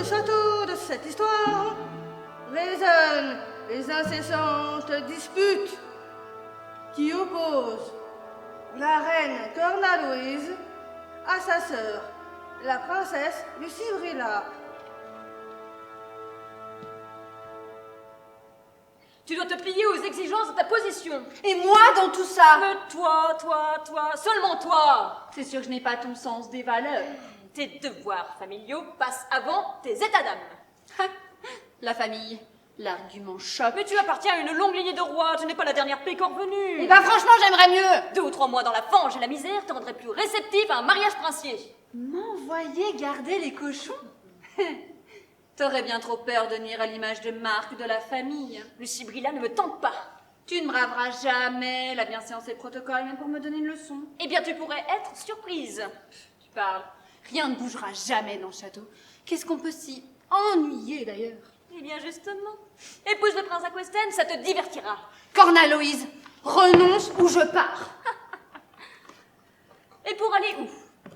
château de cette histoire résonnent les incessantes disputes qui opposent la reine Cornalouise à sa sœur, la princesse Lucibrilla. Tu dois te plier aux exigences de ta position. Et moi dans tout ça? Mais toi, seulement toi. C'est sûr que je n'ai pas ton sens des valeurs. Tes devoirs familiaux passent avant tes états d'âme. La famille, l'argument choc. Mais tu appartiens à une longue lignée de rois, tu n'es pas la dernière pécore venue. Eh ben franchement, j'aimerais mieux. 2 ou 3 mois dans la fange et la misère te rendraient plus réceptif à un mariage princier. M'envoyer garder les cochons? T'aurais bien trop peur de nuire à l'image de marque de la famille. Lucibrilla ne me tente pas. Tu ne braveras jamais la bienséance et le protocole, même pour me donner une leçon. Eh bien, tu pourrais être surprise. Tu parles. Rien ne bougera jamais dans le château. Qu'est-ce qu'on peut s'y ennuyer, d'ailleurs? Eh bien, justement. Épouse le prince Aquesten, ça te divertira. Cornalouise, renonce ou je pars. Et pour aller où?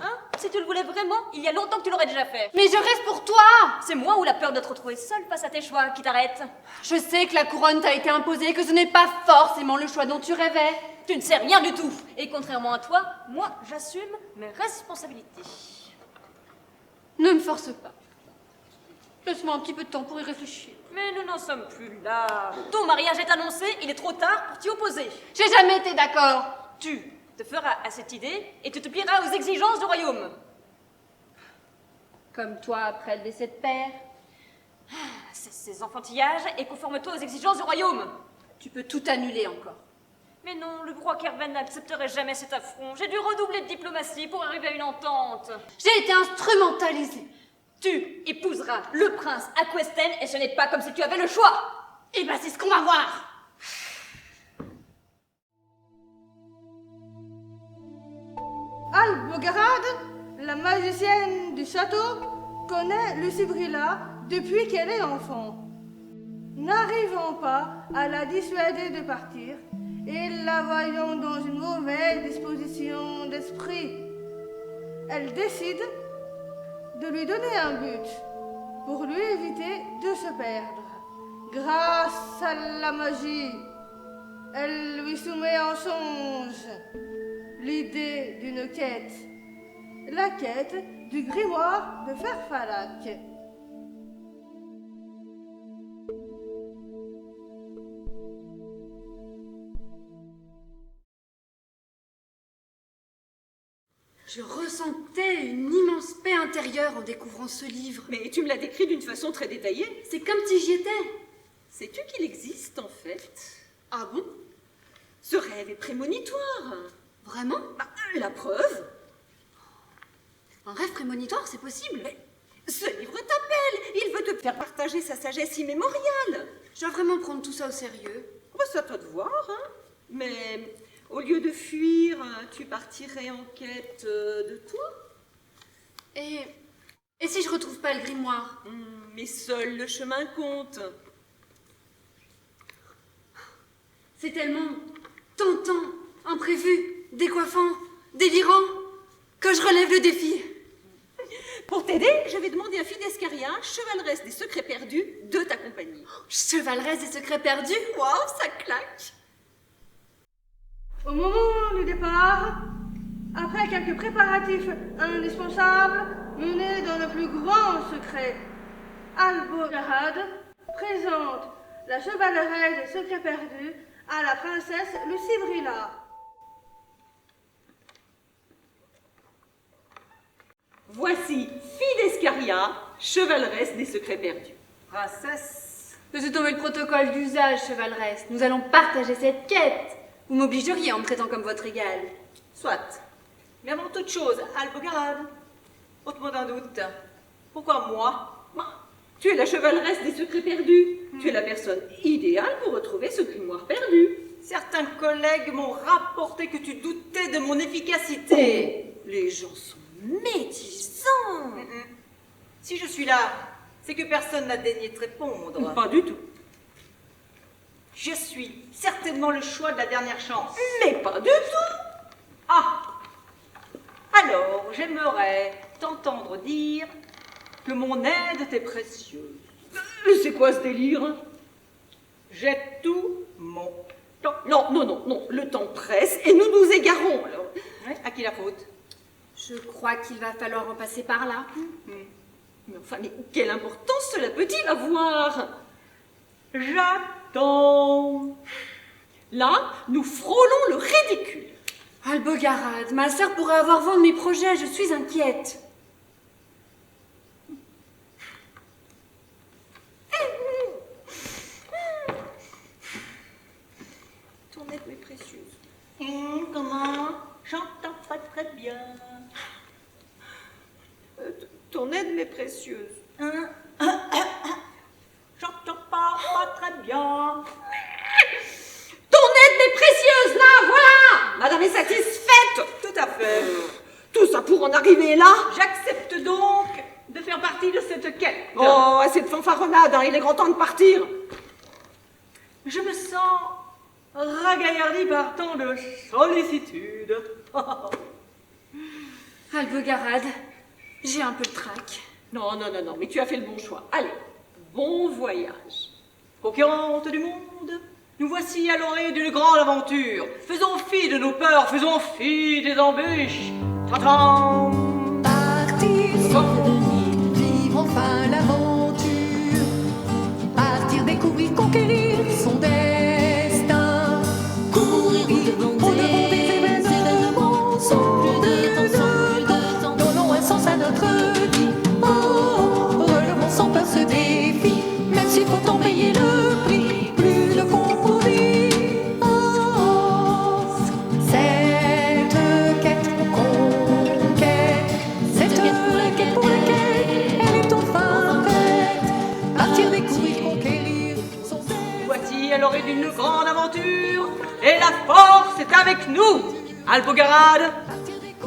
Hein? Si tu le voulais vraiment, il y a longtemps que tu l'aurais déjà fait. Mais je reste pour toi. C'est moi ou la peur de te retrouver seule face à tes choix qui t'arrête? Je sais que la couronne t'a été imposée, que ce n'est pas forcément le choix dont tu rêvais. Tu ne sais rien du tout. Et contrairement à toi, moi, j'assume mes responsabilités. Ne me force pas. Laisse-moi un petit peu de temps pour y réfléchir. Mais nous n'en sommes plus là. Ton mariage est annoncé, il est trop tard pour t'y opposer. J'ai jamais été d'accord. Tu te feras à cette idée et tu te plieras aux exigences du royaume. Comme toi après le décès de père. Cesse ces enfantillages et conforme-toi aux exigences du royaume. Tu peux tout annuler encore. Mais non, le roi Kerben n'accepterait jamais cet affront. J'ai dû redoubler de diplomatie pour arriver à une entente. J'ai été instrumentalisée. Tu épouseras le prince Aquesten et ce n'est pas comme si tu avais le choix. Eh ben c'est ce qu'on va voir. Albogarade, la magicienne du château, connaît Lucibrilla depuis qu'elle est enfant. N'arrivant pas à la dissuader de partir, et la voyant dans une mauvaise disposition d'esprit, elle décide de lui donner un but pour lui éviter de se perdre. Grâce à la magie, elle lui soumet en songe l'idée d'une quête, la quête du grimoire de Ferfalac. Je ressentais une immense paix intérieure en découvrant ce livre. Mais tu me l'as décrit d'une façon très détaillée. C'est comme si j'y étais. Sais-tu qu'il existe en fait? Ah bon? Ce rêve est prémonitoire. Vraiment? Bah, la preuve. Un rêve prémonitoire, c'est possible? Mais ce livre t'appelle. Il veut te faire partager sa sagesse immémoriale. Je dois vraiment prendre tout ça au sérieux. Bah, c'est à toi de voir, hein. Mais au lieu de fuir, tu partirais en quête de toi. Et si je retrouve pas le grimoire? Mais seul le chemin compte. C'est tellement tentant, imprévu, décoiffant, délirant, que je relève le défi. Pour t'aider, je vais demander à Fidescaria, chevaleresse des secrets perdus, de ta compagnie. Chevaleresse des secrets perdus? Waouh, ça claque! Au moment du départ, après quelques préparatifs indispensables menés dans le plus grand secret, Albogarade présente la chevaleresse des secrets perdus à la princesse Lucibrilla. Voici Fidescaria, chevaleresse des secrets perdus. Princesse, laissez tomber le protocole d'usage, chevaleresse. Nous allons partager cette quête. Vous m'obligeriez en me traitant comme votre égal. Soit. Mais avant toute chose, Albogarade, ôte-moi d'un doute. Pourquoi moi? Tu es la chevaleresse des secrets perdus. Tu es la personne idéale pour retrouver ce grimoire perdu. Certains collègues m'ont rapporté que tu doutais de mon efficacité. Les gens sont médisants. Si je suis là, c'est que personne n'a daigné te répondre. Pas du tout. Je suis certainement le choix de la dernière chance. Mais pas du tout. Ah. Alors, j'aimerais t'entendre dire que mon aide t'est précieuse. C'est quoi ce délire? J'ai tout mon temps. Non, non, non, non, le temps presse et nous nous égarons. Alors, à qui la faute? Je crois qu'il va falloir en passer par là. Mais enfin, mais quelle importance cela peut-il avoir? J'attends. Là, nous frôlons le ridicule. Albogarade, ma sœur pourrait avoir vent de mes projets, je suis inquiète. Ton aide m'est précieuse. Comment? J'entends pas très bien. Ton aide m'est précieuse. J'entends pas très bien. Ton aide m'est précieuse, là, voilà. Madame est satisfaite. Tout à fait. Tout ça pour en arriver là. J'accepte donc de faire partie de cette quête. Oh, cette fanfaronnade, hein, il est grand temps de partir. Je me sens ragaillardi par tant de sollicitude. Albogarade, j'ai un peu le trac. Non, non, non, non, mais tu as fait le bon choix. Allez, bon voyage. Conquérante du monde, nous voici à l'orée d'une grande aventure. Faisons fi de nos peurs, faisons fi des embûches. Ta-ta! Partir sans devenir, vivre enfin l'aventure. Partir, découvrir, conquérir son destin. Courir au-devant des événements, sans plus de temps, donnons un sens à notre vie. Oh, relevons sans peur ce défi, même s'il faut en payer le prix. Plus de compromis. Oh, cette quête conquête, cette quête pour laquelle elle est enfin prête. Partir, découvrir, conquérir son destin. Voici à l'orée d'une grande aventure, et la force est avec nous. Albogarade,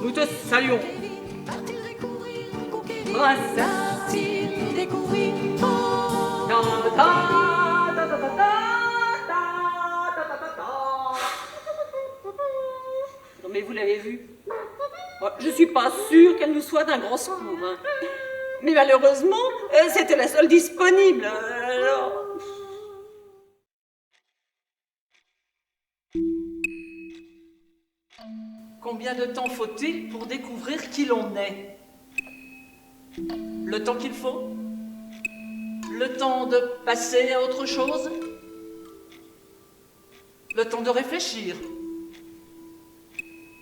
nous te saluons. Partir, découvrir, conquérir. Princesse. Partir, découvrir. Oh. Ta ta ta ta ta ta ta ta ta ta. Non mais vous l'avez vu. Je suis pas sûre qu'elle nous soit d'un grand secours. Hein. Mais malheureusement, c'était la seule disponible. Alors... Combien de temps faut-il pour découvrir qui l'on est? Le temps qu'il faut? Le temps de passer à autre chose? Le temps de réfléchir?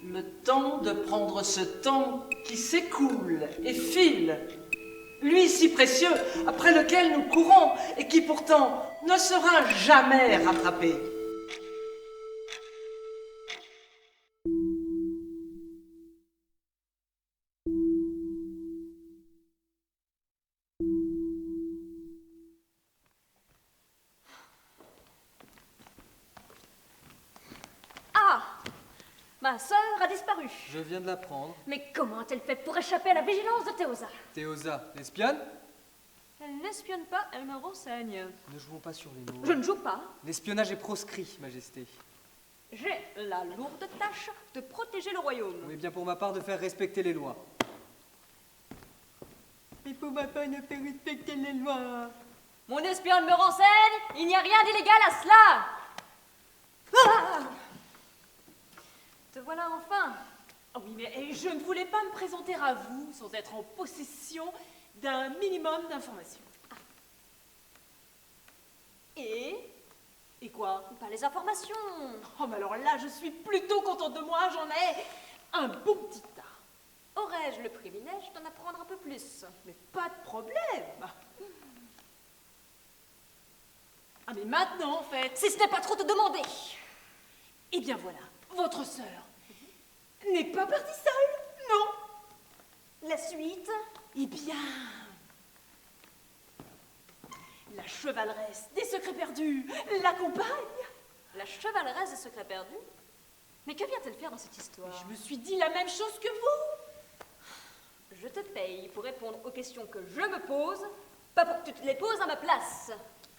Le temps de prendre ce temps qui s'écoule et file, lui si précieux, après lequel nous courons et qui pourtant ne sera jamais rattrapé. Ah! Ma sœur a disparu. Je viens de l'apprendre. Mais comment a-t-elle fait pour échapper à la vigilance de Théosa? Théosa, l'espionne? Elle n'espionne pas, elle me renseigne. Ne jouons pas sur les mots. Je ne joue pas. L'espionnage est proscrit, Majesté. J'ai la lourde tâche de protéger le royaume. Mais bien pour ma part de faire respecter les lois. Et pour ma part de faire respecter les lois. Mon espionne me renseigne, il n'y a rien d'illégal à cela. Ah! Te voilà enfin. Oh oui, mais je ne voulais pas me présenter à vous sans être en possession d'un minimum d'informations. Et quoi? Pas les informations. Oh, mais alors là, je suis plutôt contente de moi, j'en ai un bon petit tas. Aurais-je le privilège d'en apprendre un peu plus? Mais pas de problème. Ah, mais maintenant, en fait... Si ce n'est pas trop te demander. Eh bien voilà, votre sœur n'est pas partie seule, non. La suite? Eh bien... La chevaleresse des secrets perdus l'accompagne. La chevaleresse des secrets perdus? Mais que vient-elle faire dans cette histoire? Je me suis dit la même chose que vous. Je te paye pour répondre aux questions que je me pose, pas pour que tu te les poses à ma place.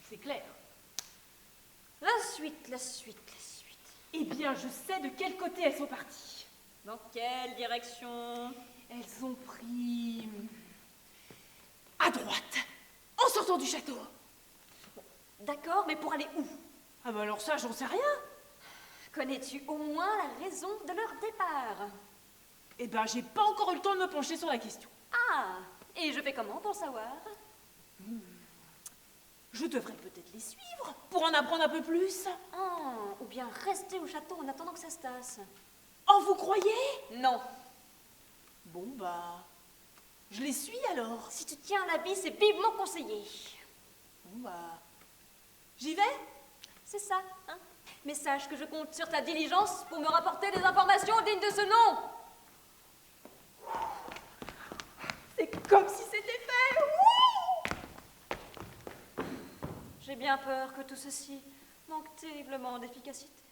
C'est clair. La suite, la suite, la suite. Eh bien, je sais de quel côté elles sont parties. Dans quelle direction? Elles ont pris... À droite, en sortant du château. D'accord, mais pour aller où? Ah bah alors ça, j'en sais rien. Connais-tu au moins la raison de leur départ? Eh ben, j'ai pas encore eu le temps de me pencher sur la question. Ah, et je fais comment pour savoir? Je devrais peut-être les suivre pour en apprendre un peu plus. Ah, ou bien rester au château en attendant que ça se tasse. Oh, vous croyez? Non. Bon, bah, je les suis alors. Si tu tiens la vie, c'est vivement conseillé. Bon, bah, j'y vais? C'est ça, hein? Mais sache que je compte sur ta diligence pour me rapporter des informations dignes de ce nom. C'est comme si c'était fait. Wouh! J'ai bien peur que tout ceci manque terriblement d'efficacité.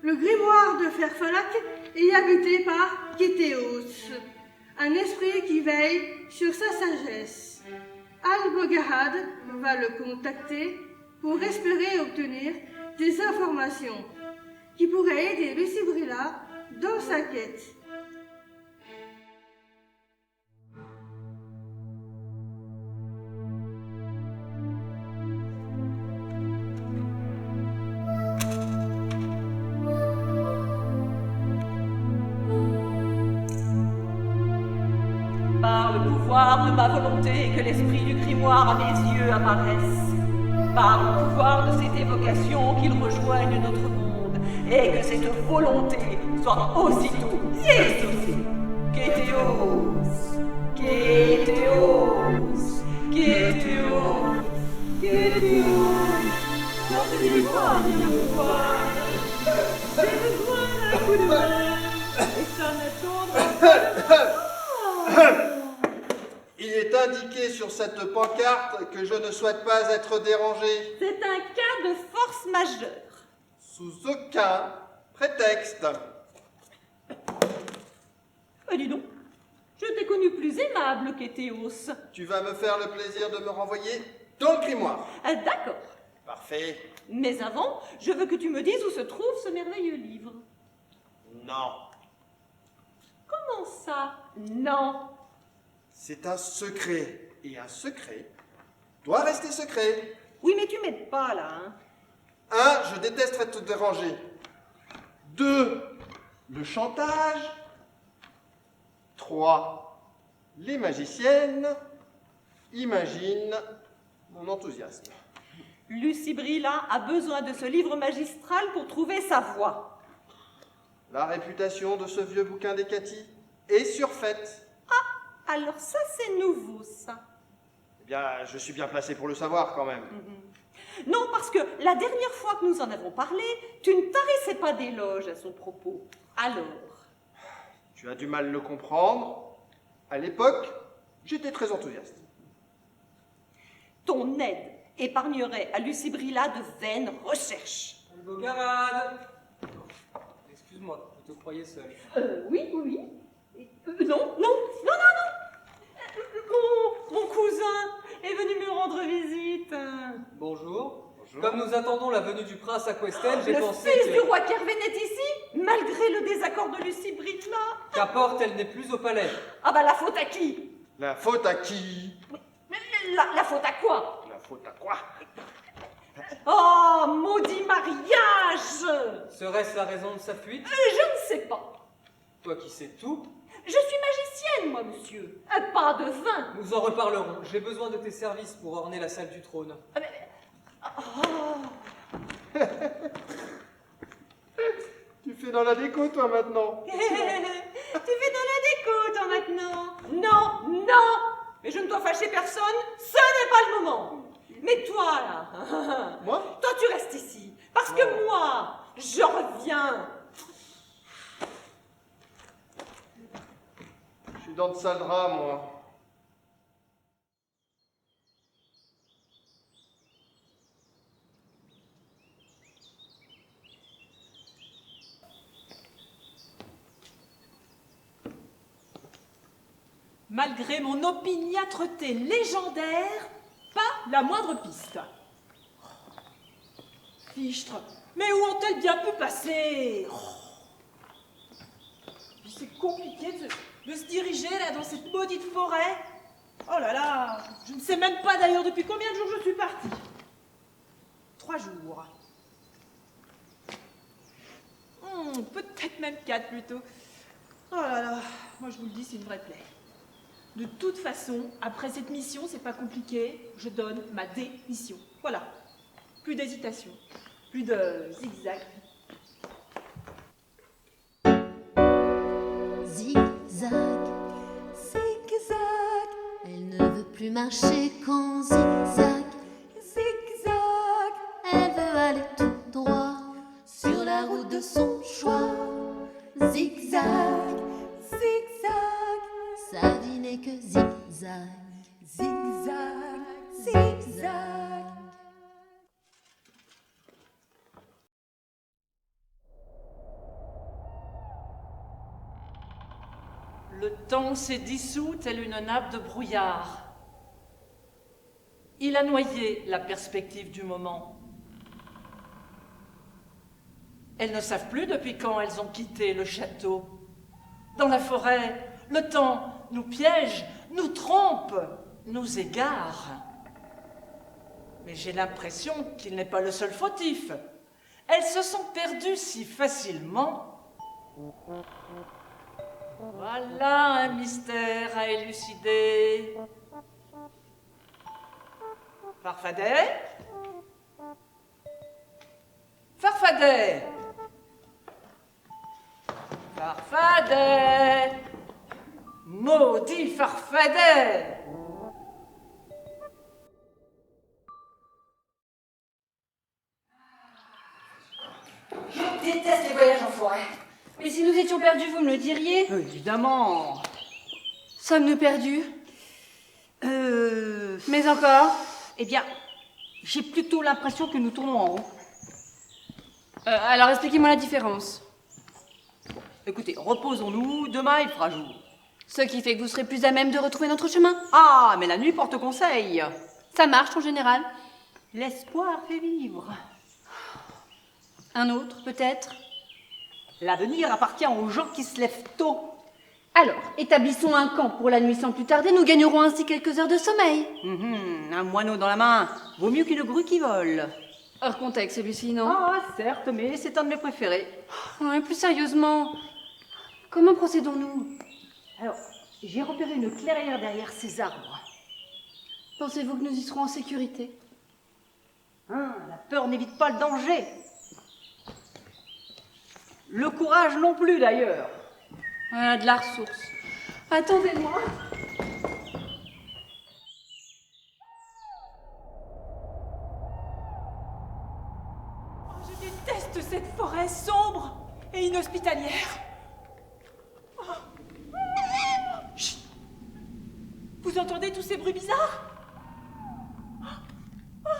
Le grimoire de Ferfelac est habité par Kétéos, un esprit qui veille sur sa sagesse. Al-Bogahad va le contacter pour espérer obtenir des informations qui pourraient aider Lucibrilla dans sa quête. Par le pouvoir de ma volonté, que l'esprit du grimoire à mes yeux apparaisse. Par le pouvoir de cette évocation, qu'il rejoigne notre monde, et que cette volonté soit aussitôt exaucée. Kétéos, Kétéos, Kétéos, Kétéos. Sortez-moi, viens me voir. J'ai besoin d'un coup de main, et ça n'attendra pas. Il est indiqué sur cette pancarte que je ne souhaite pas être dérangé. C'est un cas de force majeure. Sous aucun prétexte. Dis donc, je t'ai connu plus aimable qu'Éthéos. Tu vas me faire le plaisir de me renvoyer dans le grimoire. D'accord. Parfait. Mais avant, je veux que tu me dises où se trouve ce merveilleux livre. Non. Comment ça? Non. C'est un secret. Et un secret doit rester secret. Oui, mais tu m'aides pas là, hein. 1. Je déteste être dérangé. 2. Le chantage. 3. Les magiciennes imaginent mon enthousiasme. Lucibrilla a besoin de ce livre magistral pour trouver sa voie. La réputation de ce vieux bouquin des Cathy est surfaite. Alors ça, c'est nouveau, ça. Eh bien, je suis bien placé pour le savoir quand même. Non, parce que la dernière fois que nous en avons parlé, tu ne tarissais pas d'éloges à son propos. Alors? Tu as du mal à le comprendre. À l'époque, j'étais très enthousiaste. Ton aide épargnerait à Lucibrilla de vaines recherches. Vos camarades. Excuse-moi, je te croyais seul. Oui. Non. Mon cousin est venu me rendre visite. Bonjour. Comme nous attendons la venue du prince à Questel, j'ai pensé Le fils que... du roi Kerven est ici, malgré le désaccord de Lucibrilla. Qu'importe, elle n'est plus au palais. Ah bah la faute à qui? La faute à qui? La faute à quoi? La faute à quoi? Oh, maudit mariage! Serait-ce la raison de sa fuite? Je ne sais pas. Toi qui sais tout, Je suis magicienne, moi, monsieur. Pas de vin. nous en reparlerons. J'ai besoin de tes services pour orner la salle du trône. Tu fais dans la déco, toi, maintenant. Tu fais dans la déco, toi, maintenant. Non. Mais je ne dois fâcher personne, ce n'est pas le moment. Mais toi, là, Moi? toi, tu restes ici. Parce que moi, je reviens. Je suis dans de sales draps, moi. Malgré mon opiniâtreté légendaire, pas la moindre piste. Fichtre, mais où ont-elles bien pu passer? compliqué de se diriger là dans cette maudite forêt. Oh là là, je ne sais même pas d'ailleurs depuis combien de jours je suis partie. 3 jours. Peut-être même 4 plutôt. Oh là là, moi je vous le dis, c'est une vraie plaie. De toute façon, après cette mission, c'est pas compliqué, je donne ma démission. Voilà. Plus d'hésitation, plus de zigzag. Zigzag, zigzag, elle ne veut plus marcher qu'en zigzag. Zigzag, elle veut aller tout droit sur la route de son choix. Zigzag, zigzag, sa vie n'est que zigzag. Zigzag, zigzag. Le temps s'est dissous tel une nappe de brouillard. Il a noyé la perspective du moment. Elles ne savent plus depuis quand elles ont quitté le château. Dans la forêt, le temps nous piège, nous trompe, nous égare. Mais j'ai l'impression qu'il n'est pas le seul fautif. Elles se sont perdues si facilement. Voilà un mystère à élucider. Farfadet? Farfadet! Farfadet! Maudit Farfadet! Je déteste les voyages en forêt. Mais si nous étions perdus, vous me le diriez? Évidemment. Sommes-nous perdus? Mais encore? Eh bien, j'ai plutôt l'impression que nous tournons en rond. Alors expliquez-moi la différence. Écoutez, reposons-nous, demain il fera jour. Ce qui fait que vous serez plus à même de retrouver notre chemin. Ah, mais la nuit porte conseil. Ça marche en général. L'espoir fait vivre. Un autre, peut-être? L'avenir appartient aux gens qui se lèvent tôt. Alors, établissons un camp pour la nuit sans plus tarder, nous gagnerons ainsi quelques heures de sommeil. Un moineau dans la main, vaut mieux qu'une grue qui vole. Hors contexte celui-ci, non? Ah, certes, mais c'est un de mes préférés. Ouais, plus sérieusement, comment procédons-nous? Alors, j'ai repéré une clairière derrière ces arbres. Pensez-vous que nous y serons en sécurité? La peur n'évite pas le danger. Le courage non plus, d'ailleurs. Voilà, de la ressource. Attendez-moi. Je déteste cette forêt sombre et inhospitalière. Chut. Vous entendez tous ces bruits bizarres?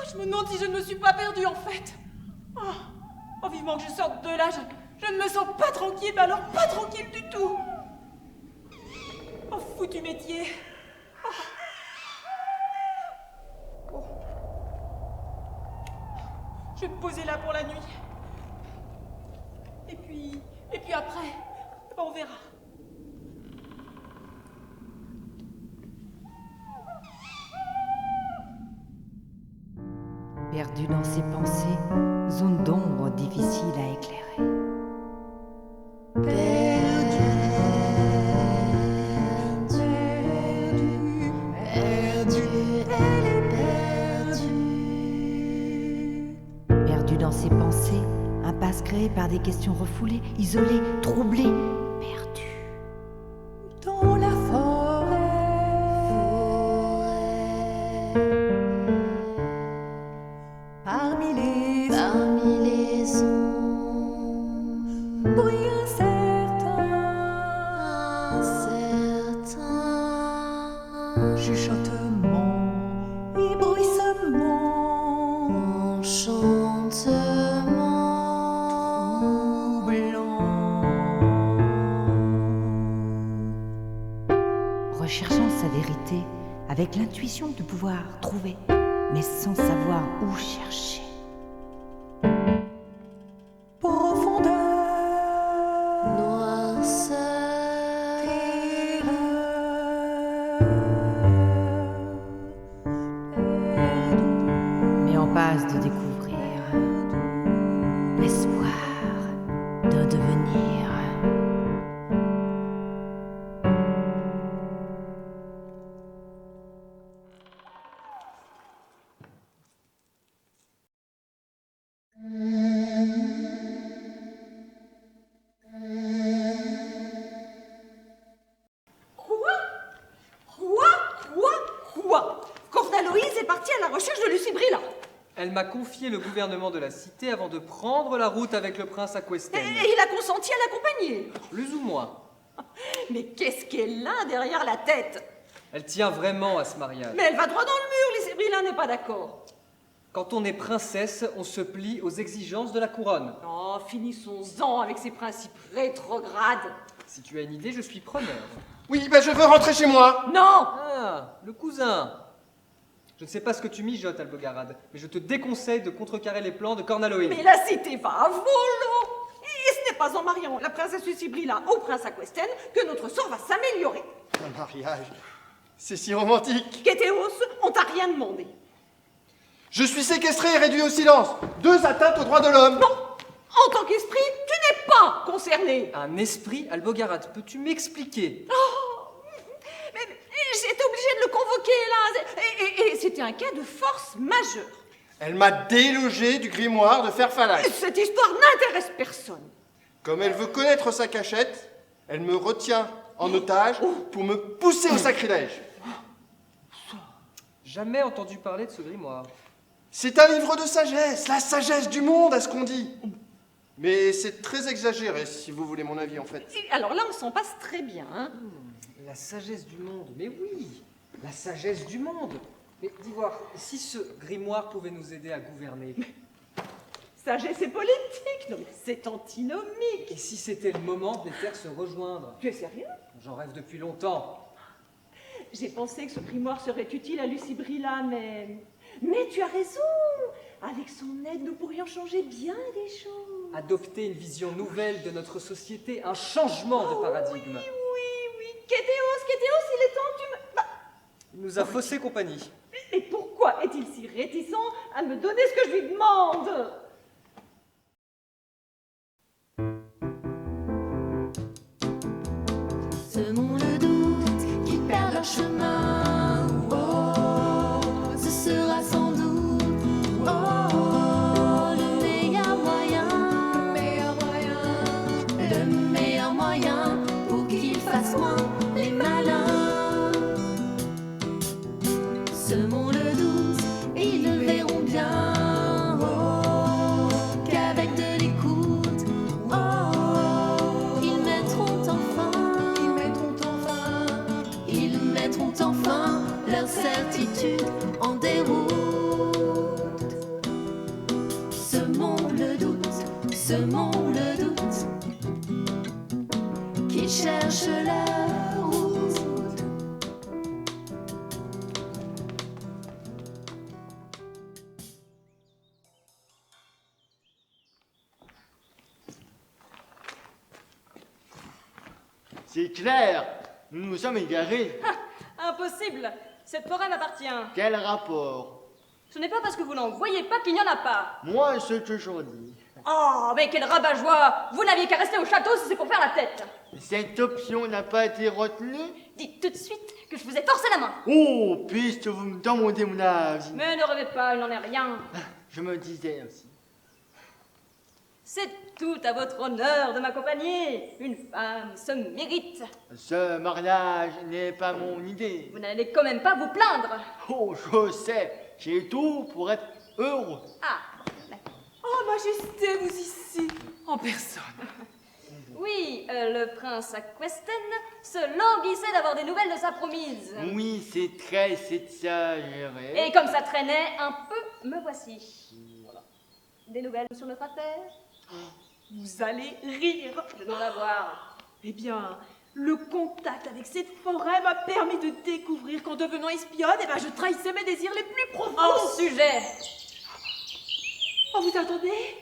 Je me demande si je ne me suis pas perdue en fait. Oh, vivement que je sorte de là, je ne me sens pas tranquille, mais alors pas tranquille du tout. Oh, foutu métier. Oh. Je vais me poser là pour la nuit. Et puis après, on verra. Perdu dans ses pensées, zone d'ombre difficile à éclairer. Perdu dans ses pensées, impasse créée par des questions refoulées, isolée, troublée, perdue. Dans la forêt, parmi les ombres, bruit incertain, chuchotement et bruissement, Recherchant sa vérité avec l'intuition de pouvoir trouver, mais sans savoir où chercher. profondeur, noirceur, Elle m'a confié le gouvernement de la cité avant de prendre la route avec le prince à Questen. Et il a consenti à l'accompagner. Plus ou moins. Mais qu'est-ce qu'elle a derrière la tête? Elle tient vraiment à ce mariage. Mais elle va droit dans le mur, Lysébrilin n'est pas d'accord. Quand on est princesse, on se plie aux exigences de la couronne. Oh, finissons-en avec ces principes rétrogrades. Si tu as une idée, je suis preneur. Oui, ben je veux rentrer chez moi. Non! Ah, le cousin. Je ne sais pas ce que tu mijotes, Albogarade, mais je te déconseille de contrecarrer les plans de Cornaloïde. Mais la cité va à volo. Et ce n'est pas en mariant la princesse Lucibrilla au prince à Questen que notre sort va s'améliorer. Un mariage, c'est si romantique. Kétéos, on t'a rien demandé. Je suis séquestré et réduit au silence. 2 atteintes aux droits de l'homme. Non, en tant qu'esprit, tu n'es pas concerné. Un esprit, Albogarade, peux-tu m'expliquer? Mais j'étais obligée de le convoquer là. Et c'était un cas de force majeure. Elle m'a délogé du grimoire de Ferfalac. Cette histoire n'intéresse personne. Comme elle veut connaître sa cachette, elle me retient en otage pour me pousser au sacrilège. Jamais entendu parler de ce grimoire. C'est un livre de sagesse, la sagesse du monde à ce qu'on dit. Mais c'est très exagéré, si vous voulez mon avis en fait. Et alors là, on s'en passe très bien. Hein. La sagesse du monde, mais oui, la sagesse du monde. Mais dis voir, si ce grimoire pouvait nous aider à gouverner. Sagesse et politique, non mais c'est antinomique. Et si c'était le moment de les faire se rejoindre? Tu es sérieux? J'en rêve depuis longtemps. J'ai pensé que ce grimoire serait utile à Lucibrilla, mais tu as raison. Avec son aide, nous pourrions changer bien des choses. Adopter une vision nouvelle de notre société, un changement de paradigme. Oui. Kétéos, il est temps que tu me... Il nous a faussé compagnie. Mais pourquoi est-il si réticent à me donner ce que je lui demande? Semons le doute qu'ils perdent leur chemin. Oh, ce sera sans doute le meilleur moyen pour qu'ils fassent moins les malins. Semons le doute et ils le verront bien. Qu'avec de l'écoute, ils mettront enfin leur certitude en déroute. Semons le doute, qu'ils cherchent leur route. C'est clair, nous nous sommes égarés. Impossible. Cette forêt m'appartient. Quel rapport? Ce n'est pas parce que vous n'en voyez pas qu'il n'y en a pas. Moi, ce que j'en dis. Oh, mais quel rabat-joie! Vous n'aviez qu'à rester au château si c'est pour faire la tête. Cette option n'a pas été retenue? Dites tout de suite que je vous ai forcé la main. Oh, puisque vous me demandez mon avis. Mais ne rêvez pas, il n'en est rien. Je me disais aussi. C'est tout à votre honneur de m'accompagner. Une femme se mérite. Ce mariage n'est pas mon idée. Vous n'allez quand même pas vous plaindre. Oh, je sais, j'ai tout pour être heureux. Ah, Oh, Majesté, vous ici, en personne. oui, le prince à Questen se languissait d'avoir des nouvelles de sa promise. Oui, c'est très exagéré. Et comme ça traînait un peu, me voici. Voilà. Des nouvelles sur notre affaire? Vous allez rire. Je dois la voir. Eh bien, le contact avec cette forêt m'a permis de découvrir qu'en devenant espionne, je trahissais mes désirs les plus profonds. Hors sujet. Oh, vous entendez?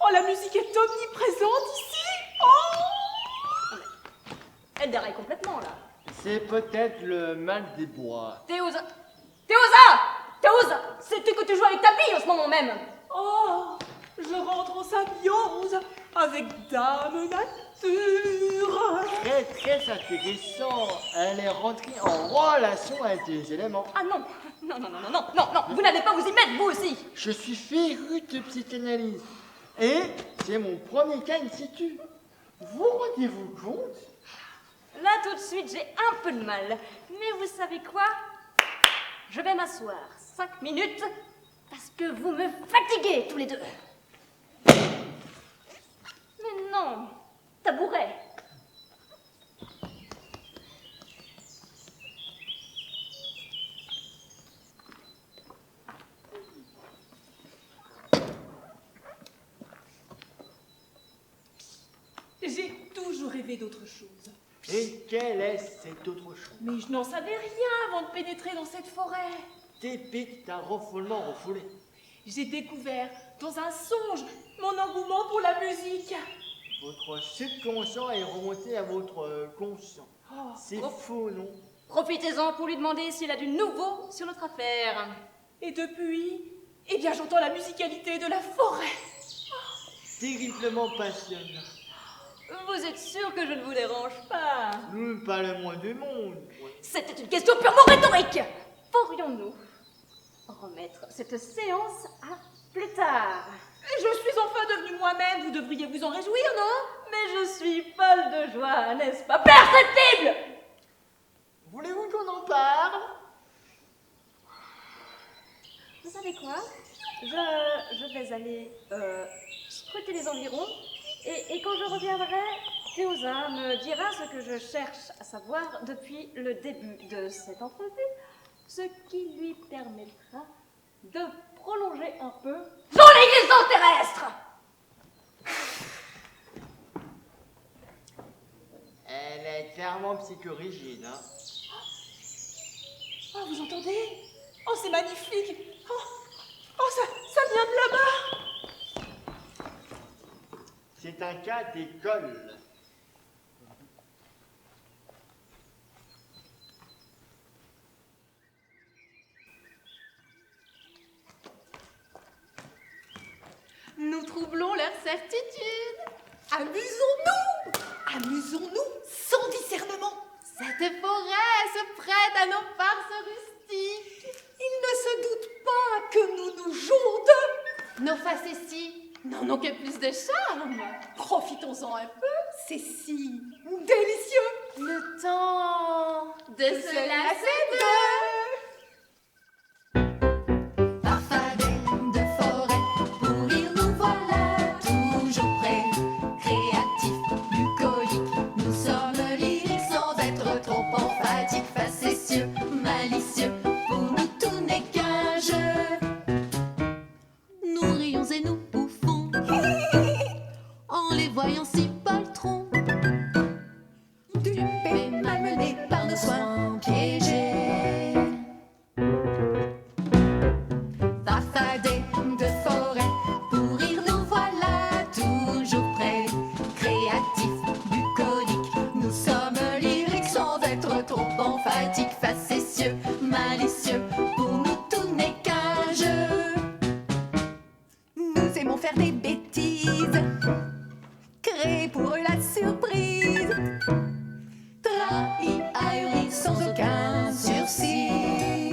Oh, la musique est omniprésente ici. Oh, Elle déraille complètement, là. C'est peut-être le mal des bois. Théosa, sais-tu que tu joues avec ta bille en ce moment même? oh, je rentre en symbiose avec Dame Nature. Très, très intéressant. Elle est rentrée en relation avec les éléments. Ah non, vous n'allez pas vous y mettre, vous aussi. Je suis féru de psychanalyse. Et c'est mon premier cas in situ. Vous rendez-vous compte? Là, tout de suite, j'ai un peu de mal. Mais vous savez quoi? Je vais m'asseoir. 5 minutes parce que vous me fatiguez tous les deux. Mais non, tabouret. J'ai toujours rêvé d'autre chose. Et quelle est cette autre chose? Mais je n'en savais rien avant de pénétrer dans cette forêt. Tépique t'a refoulé. J'ai découvert, dans un songe, mon engouement pour la musique. Votre subconscient est remonté à votre conscient. Oh, C'est faux, non? Profitez-en pour lui demander s'il a du nouveau sur notre affaire. Et depuis, eh bien j'entends la musicalité de la forêt. Terriblement passionnant. Vous êtes sûr que je ne vous dérange pas? Pas le moins du monde. C'était une question purement rhétorique. Pourrions-nous remettre cette séance à plus tard? Je suis enfin devenue moi-même, vous devriez vous en réjouir, non? Mais je suis folle de joie, n'est-ce pas? Perceptible! Voulez-vous qu'on en parle? Vous savez quoi? Je vais aller scruter les environs et quand je reviendrai, Théosa me dira ce que je cherche à savoir depuis le début de cette entrevue, ce qui lui permettra de prolonger un peu son existence terrestre. Elle est clairement psychorigide, hein? Oh, vous entendez? Oh, c'est magnifique! Oh, ça vient de là-bas! C'est un cas d'école. Nous troublons leur certitude. Amusons-nous! Amusons-nous sans discernement. Cette forêt se prête à nos farces rustiques. Ils ne se doutent pas que nous nous jouons d'eux. Nos facéties n'en ont que plus de charme. Profitons-en un peu, c'est si délicieux. Le temps de se lasser d'eux. Farfadet de forêt, pour rire nous voilà toujours prêts. Créatifs, bucoliques, nous sommes lyriques sans être trop emphatiques. Facétieux, malicieux, pour nous tout n'est qu'un jeu. Nous rions et nous bouffons en les voyant si poltrons. Dupés, malmenés par nos soins piégés. Farfadet de forêt, pour rire nous voilà toujours prêts. Créatifs, bucoliques, nous sommes lyriques sans être trop emphatiques. Facétieux, malicieux, pour nous tout n'est qu'un jeu. Nous aimons faire des bêtises, créer pour eux la surprise. Trahi, ahuri, sans aucun sursis.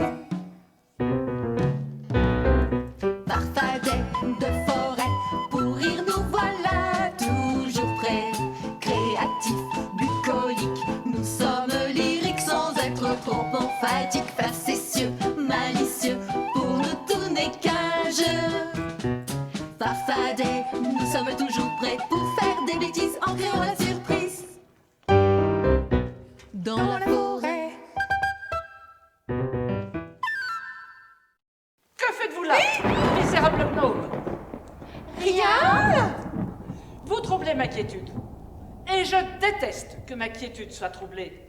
Farfadet de forêt, pour rire nous voilà toujours prêts. Créatifs, bucoliques, nous sommes lyriques sans être trop emphatiques. Facétieux, malicieux, pour nous tout n'est qu'un jeu. Farfadet, nous sommes toujours prêts pour faire des bêtises en créant la surprise. Dans la forêt. Que faites-vous là, misérable gnome? Rien. Vous troublez ma quiétude. Et je déteste que ma quiétude soit troublée.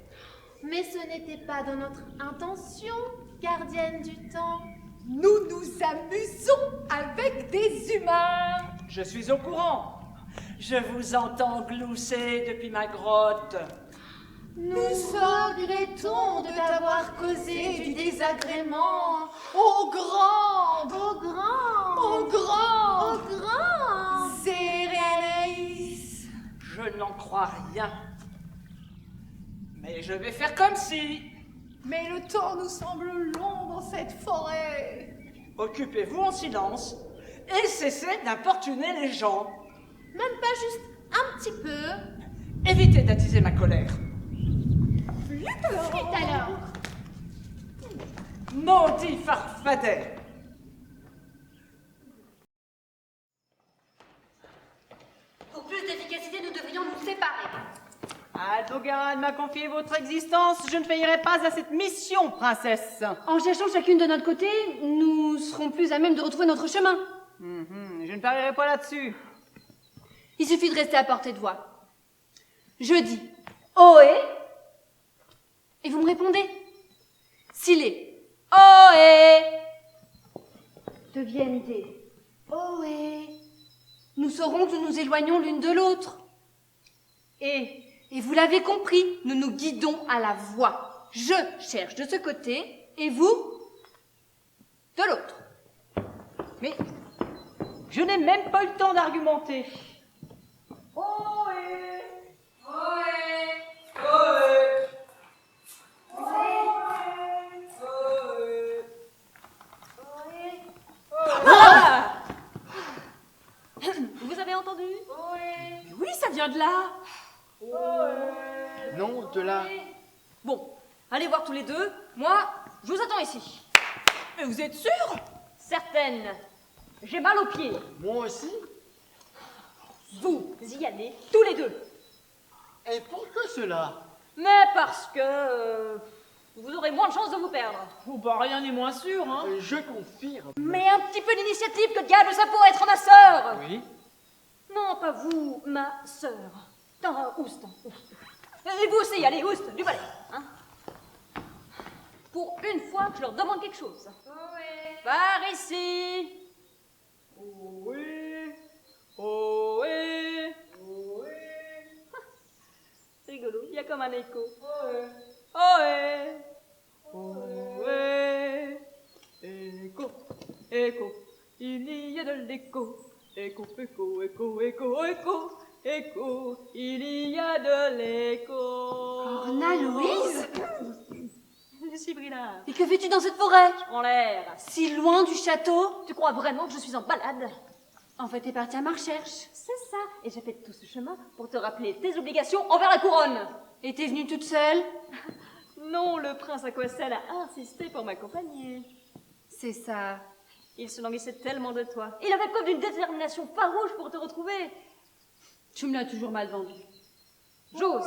Mais ce n'était pas dans notre intention, gardienne du temps. Nous nous amusons avec des humains. Je suis au courant. Je vous entends glousser depuis ma grotte. Nous regrettons de t'avoir causé du désagrément. Au grand, Au grand, au grand, au grand. Sérénaïs. Je n'en crois rien. Mais je vais faire comme si. Mais le temps nous semble long dans cette forêt. Occupez-vous en silence et cessez d'importuner les gens. Même pas juste un petit peu. Évitez d'attiser ma colère. Vite alors. Maudit farfadet! Pour plus d'efficacité, nous devrions nous séparer. Albogarad m'a confié votre existence. Je ne faillirai pas à cette mission, princesse. En cherchant chacune de notre côté, nous serons plus à même de retrouver notre chemin. Je ne parierai pas là-dessus. Il suffit de rester à portée de voix. Je dis Ohé, et vous me répondez. Si les Ohé deviennent des Ohé, nous saurons que nous nous éloignons l'une de l'autre. Et vous l'avez compris, nous nous guidons à la voix. Je cherche de ce côté, et vous de l'autre. Mais je n'ai même pas eu le temps d'argumenter. Vous avez entendu? Oui, ça vient de là. Non, de là. Bon, allez voir tous les deux. Moi, je vous attends ici. Mais vous êtes sûrs? Certaine. J'ai mal aux pieds. Moi aussi. Vous y allez tous les deux. Et pourquoi cela? Mais parce que vous aurez moins de chances de vous perdre. Oh bah rien n'est moins sûr, hein. Je confirme. Mais un petit peu d'initiative, que diable ça pourrait être ma sœur. Oui. Non, pas vous, ma sœur. Oust. Et vous aussi, allez, Oust, du balai. Hein. Pour une fois que je leur demande quelque chose. Ohé. Par ici. Ohé, ohé, C'est rigolo, il y a comme un écho. ohé, ohé, écho, écho, il y a de l'écho. Écho, écho, écho, écho, écho, écho, il y a de l'écho. Corna Louise? Lucie Brillard. Et que fais-tu dans cette forêt? Je prends l'air. Si loin du château? Tu crois vraiment que je suis en balade? En fait, t'es parti à ma recherche. C'est ça. Et j'ai fait tout ce chemin pour te rappeler tes obligations envers la couronne. Et t'es venue toute seule? Non, le prince Aquacel a insisté pour m'accompagner. C'est ça. Il se languissait tellement de toi. Il avait preuve d'une détermination farouche pour te retrouver. Tu me l'as toujours mal vendu. J'ose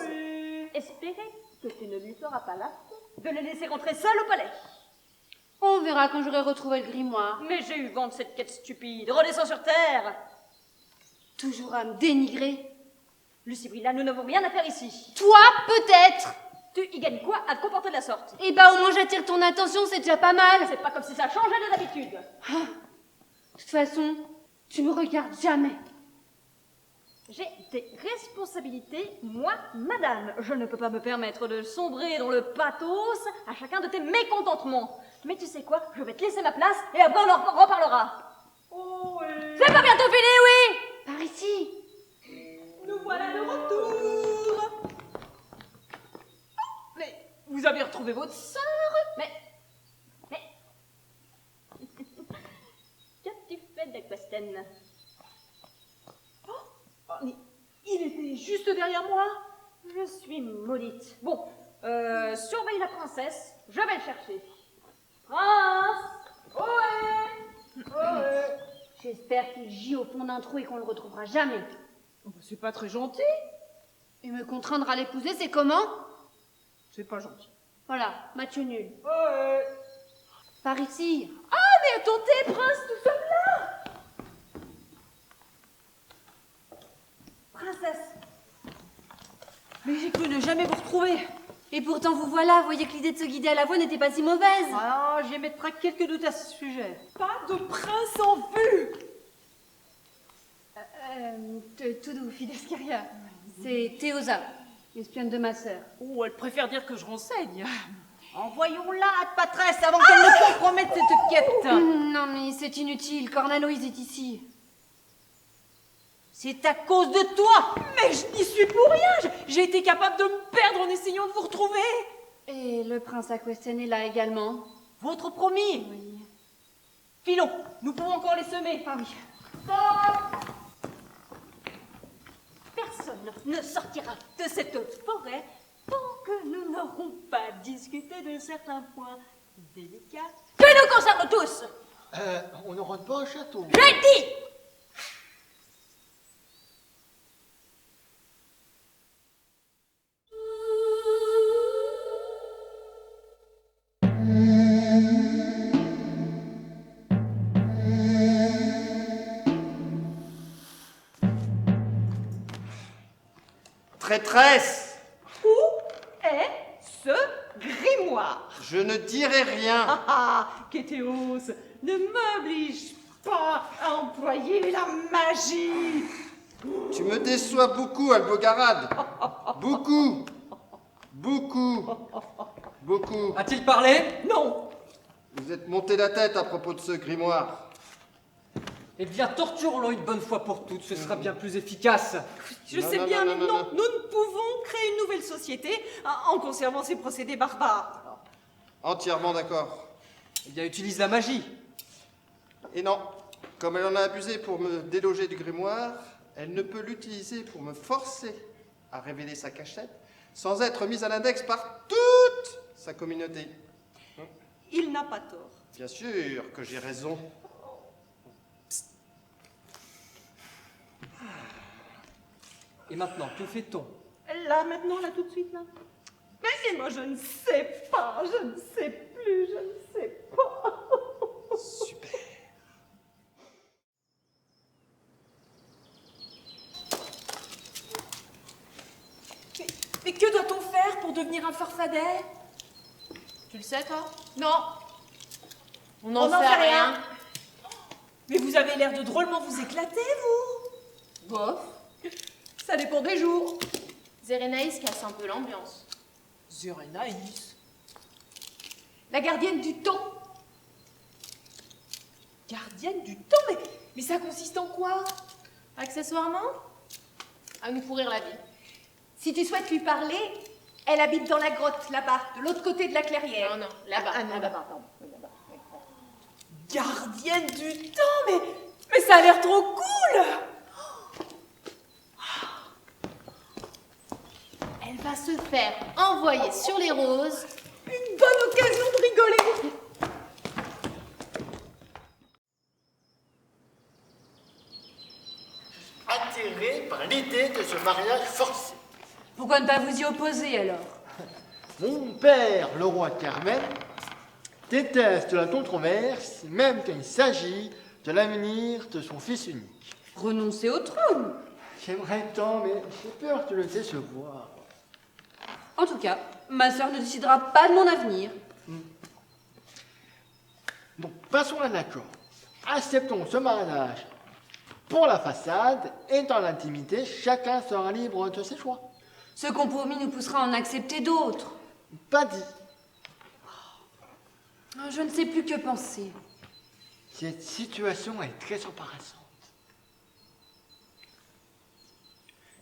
espérer que tu ne lui feras pas l'affront de le laisser rentrer seul au palais. On verra quand j'aurai retrouvé le grimoire. Mais j'ai eu vent de cette quête stupide. Redescends sur terre. Toujours à me dénigrer. Lucie Brilla, nous n'avons rien à faire ici. Toi, peut-être. Tu y gagnes quoi à te comporter de la sorte? Eh bah, au moins j'attire ton attention, c'est déjà pas mal. C'est pas comme si ça changeait de d'habitude. De toute façon, tu me regardes jamais. J'ai des responsabilités, moi, madame. Je ne peux pas me permettre de sombrer dans le pathos à chacun de tes mécontentements. Mais tu sais quoi? Je vais te laisser ma place et après on en reparlera. C'est pas bientôt fini, oui? Par ici. Nous voilà de retour. Mais vous avez retrouvé votre sœur? Mais... Qu'as-tu fait d'Aquasten? Il était juste derrière moi. Je suis maudite. Bon, surveille la princesse, je vais le chercher. Prince! Ohé! Ohé! J'espère qu'il gît au fond d'un trou et qu'on le retrouvera jamais. Oh, bah, c'est pas très gentil. Et me contraindre à l'épouser, c'est comment? C'est pas gentil. Voilà, match nul. Ohé! Par ici. Ah, mais attendez, prince, nous sommes là. Princesse! Mais j'ai cru ne jamais vous retrouver. Et pourtant vous voilà, voyez que l'idée de se guider à la voix n'était pas si mauvaise. Alors, j'émettrai quelques doutes à ce sujet. Pas de prince en vue. Tout doux, Fidescaria. C'est Théosa, l'espionne de ma sœur. Oh, elle préfère dire que je renseigne. Envoyons-la à Patresse avant qu'elle ne compromette cette quête. Non mais c'est inutile, Cornaloïs est ici. C'est à cause de toi. Mais je n'y suis pour rien. J'ai été capable de me perdre en essayant de vous retrouver. Et le prince Aquasten est là également. Votre promis. Oui. Filons, nous pouvons encore les semer. Ah oui. Personne ne sortira de cette forêt tant que nous n'aurons pas discuté de certains points délicat. Que nous concerne tous. On ne rentre pas au château. J'ai dit. Traîtresse! Où est ce grimoire? Je ne dirai rien. Ah ah, Kétéos, ne m'oblige pas à employer la magie. Tu me déçois beaucoup, Albogarade. Beaucoup. Beaucoup. Beaucoup. A-t-il parlé? Non. Vous êtes monté la tête à propos de ce grimoire. Eh bien, torturons-le une bonne fois pour toutes, ce sera bien plus efficace. Je Non, sais non, bien, non, mais non, non, non. nous ne pouvons créer une nouvelle société en conservant ces procédés barbares. Entièrement d'accord. Eh bien, utilise la magie. Et non, comme elle en a abusé pour me déloger du grimoire, elle ne peut l'utiliser pour me forcer à révéler sa cachette sans être mise à l'index par toute sa communauté. Il n'a pas tort. Bien sûr que j'ai raison. Et maintenant, que fait-on? Là, maintenant, là, tout de suite, là. Mais moi, je ne sais pas, je ne sais plus, je ne sais pas. Super. Mais que doit-on faire pour devenir un farfadet? Tu le sais, toi? Non. On n'en n'en sait sait rien. rien. Mais vous avez l'air de drôlement vous éclater, vous. Bof. Ça dépend des jours. Zérénaïs casse un peu l'ambiance. Zérénaïs. La gardienne du temps. Gardienne du temps, mais ça consiste en quoi? Accessoirement, à nous pourrir la vie. Si tu souhaites lui parler, elle habite dans la grotte, là-bas, de l'autre côté de la clairière. Non, là-bas. Ah, non, là-bas, pardon. Gardienne du temps, mais ça a l'air trop cool. Elle va se faire envoyer sur les roses. Une bonne occasion de rigoler. Attiré par l'idée de ce mariage forcé. Pourquoi ne pas vous y opposer alors? Mon père, le roi Carmen, déteste la controverse, même quand il s'agit de l'avenir de son fils unique. Renoncer au trône. J'aimerais tant, mais j'ai peur de le décevoir. En tout cas, ma sœur ne décidera pas de mon avenir. Donc, passons à l'accord. Acceptons ce mariage pour la façade et dans l'intimité, chacun sera libre de ses choix. Ce compromis nous poussera à en accepter d'autres. Pas dit. Je ne sais plus que penser. Cette situation est très embarrassante.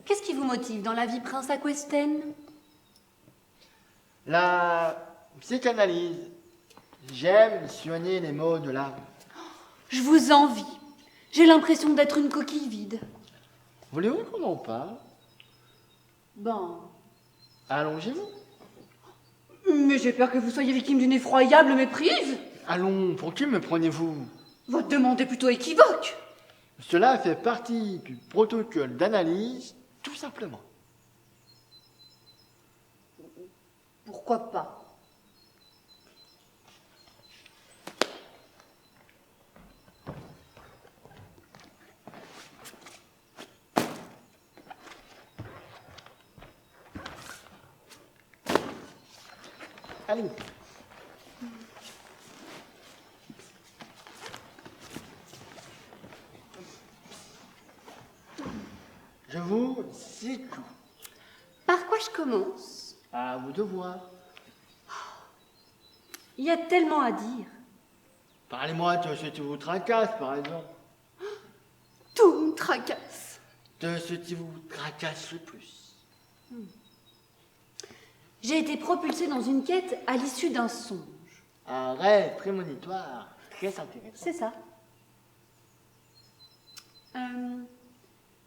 Qu'est-ce qui vous motive dans la vie, prince Aquesten? La psychanalyse. J'aime soigner les maux de l'âme. Je vous envie. J'ai l'impression d'être une coquille vide. Voulez-vous qu'on en parle? Ben... Allongez-vous. Mais j'ai peur que vous soyez victime d'une effroyable méprise. Allons, pour qui me prenez-vous? Votre demande est plutôt équivoque. Cela fait partie du protocole d'analyse, tout simplement. Pourquoi pas? Allez. Je vous cite tout. Par quoi je commence? À vous de voir. Il y a tellement à dire. Parlez-moi de ce qui vous tracasse, par exemple. Tout me tracasse. De ce qui vous tracasse le plus. J'ai été propulsée dans une quête à l'issue d'un songe. Un rêve prémonitoire très intéressant. C'est ça.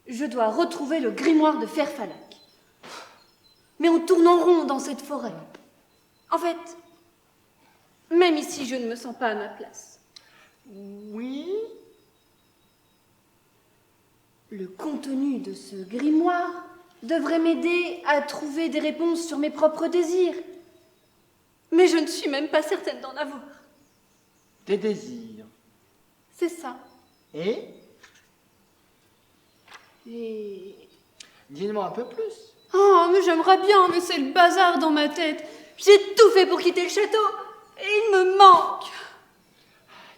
Je dois retrouver le grimoire de Ferfalac. Mais on tourne en rond dans cette forêt. En fait, Même ici, je ne me sens pas à ma place. Oui. Le contenu de ce grimoire devrait m'aider à trouver des réponses sur mes propres désirs. Mais je ne suis même pas certaine d'en avoir. Tes désirs. C'est ça. Et dis-moi un peu plus. Oh, mais j'aimerais bien, mais c'est le bazar dans ma tête. J'ai tout fait pour quitter le château, et il me manque.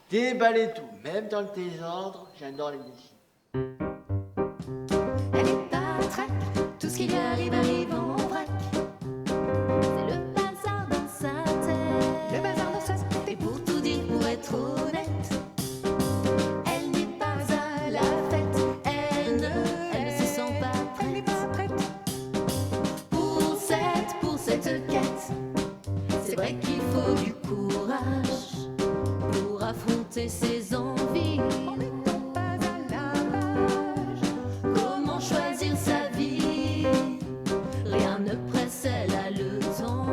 Déballer tout, même dans le désordre, j'adore les défis. Elle est patraque, tout ce qui lui arrive arrive en vrac. C'est le bazar dans sa tête. Le bazar dans sa tête. Et pour tout dire, pour être honnête, elle n'est pas à la fête. Elle ne se sent pas prête. Elle n'est pas prête. Pour cette quête, c'est vrai qu'il faut du courage pour affronter ses envies. En n'étant pas à la page, comment choisir sa vie? Rien ne presse, elle a le temps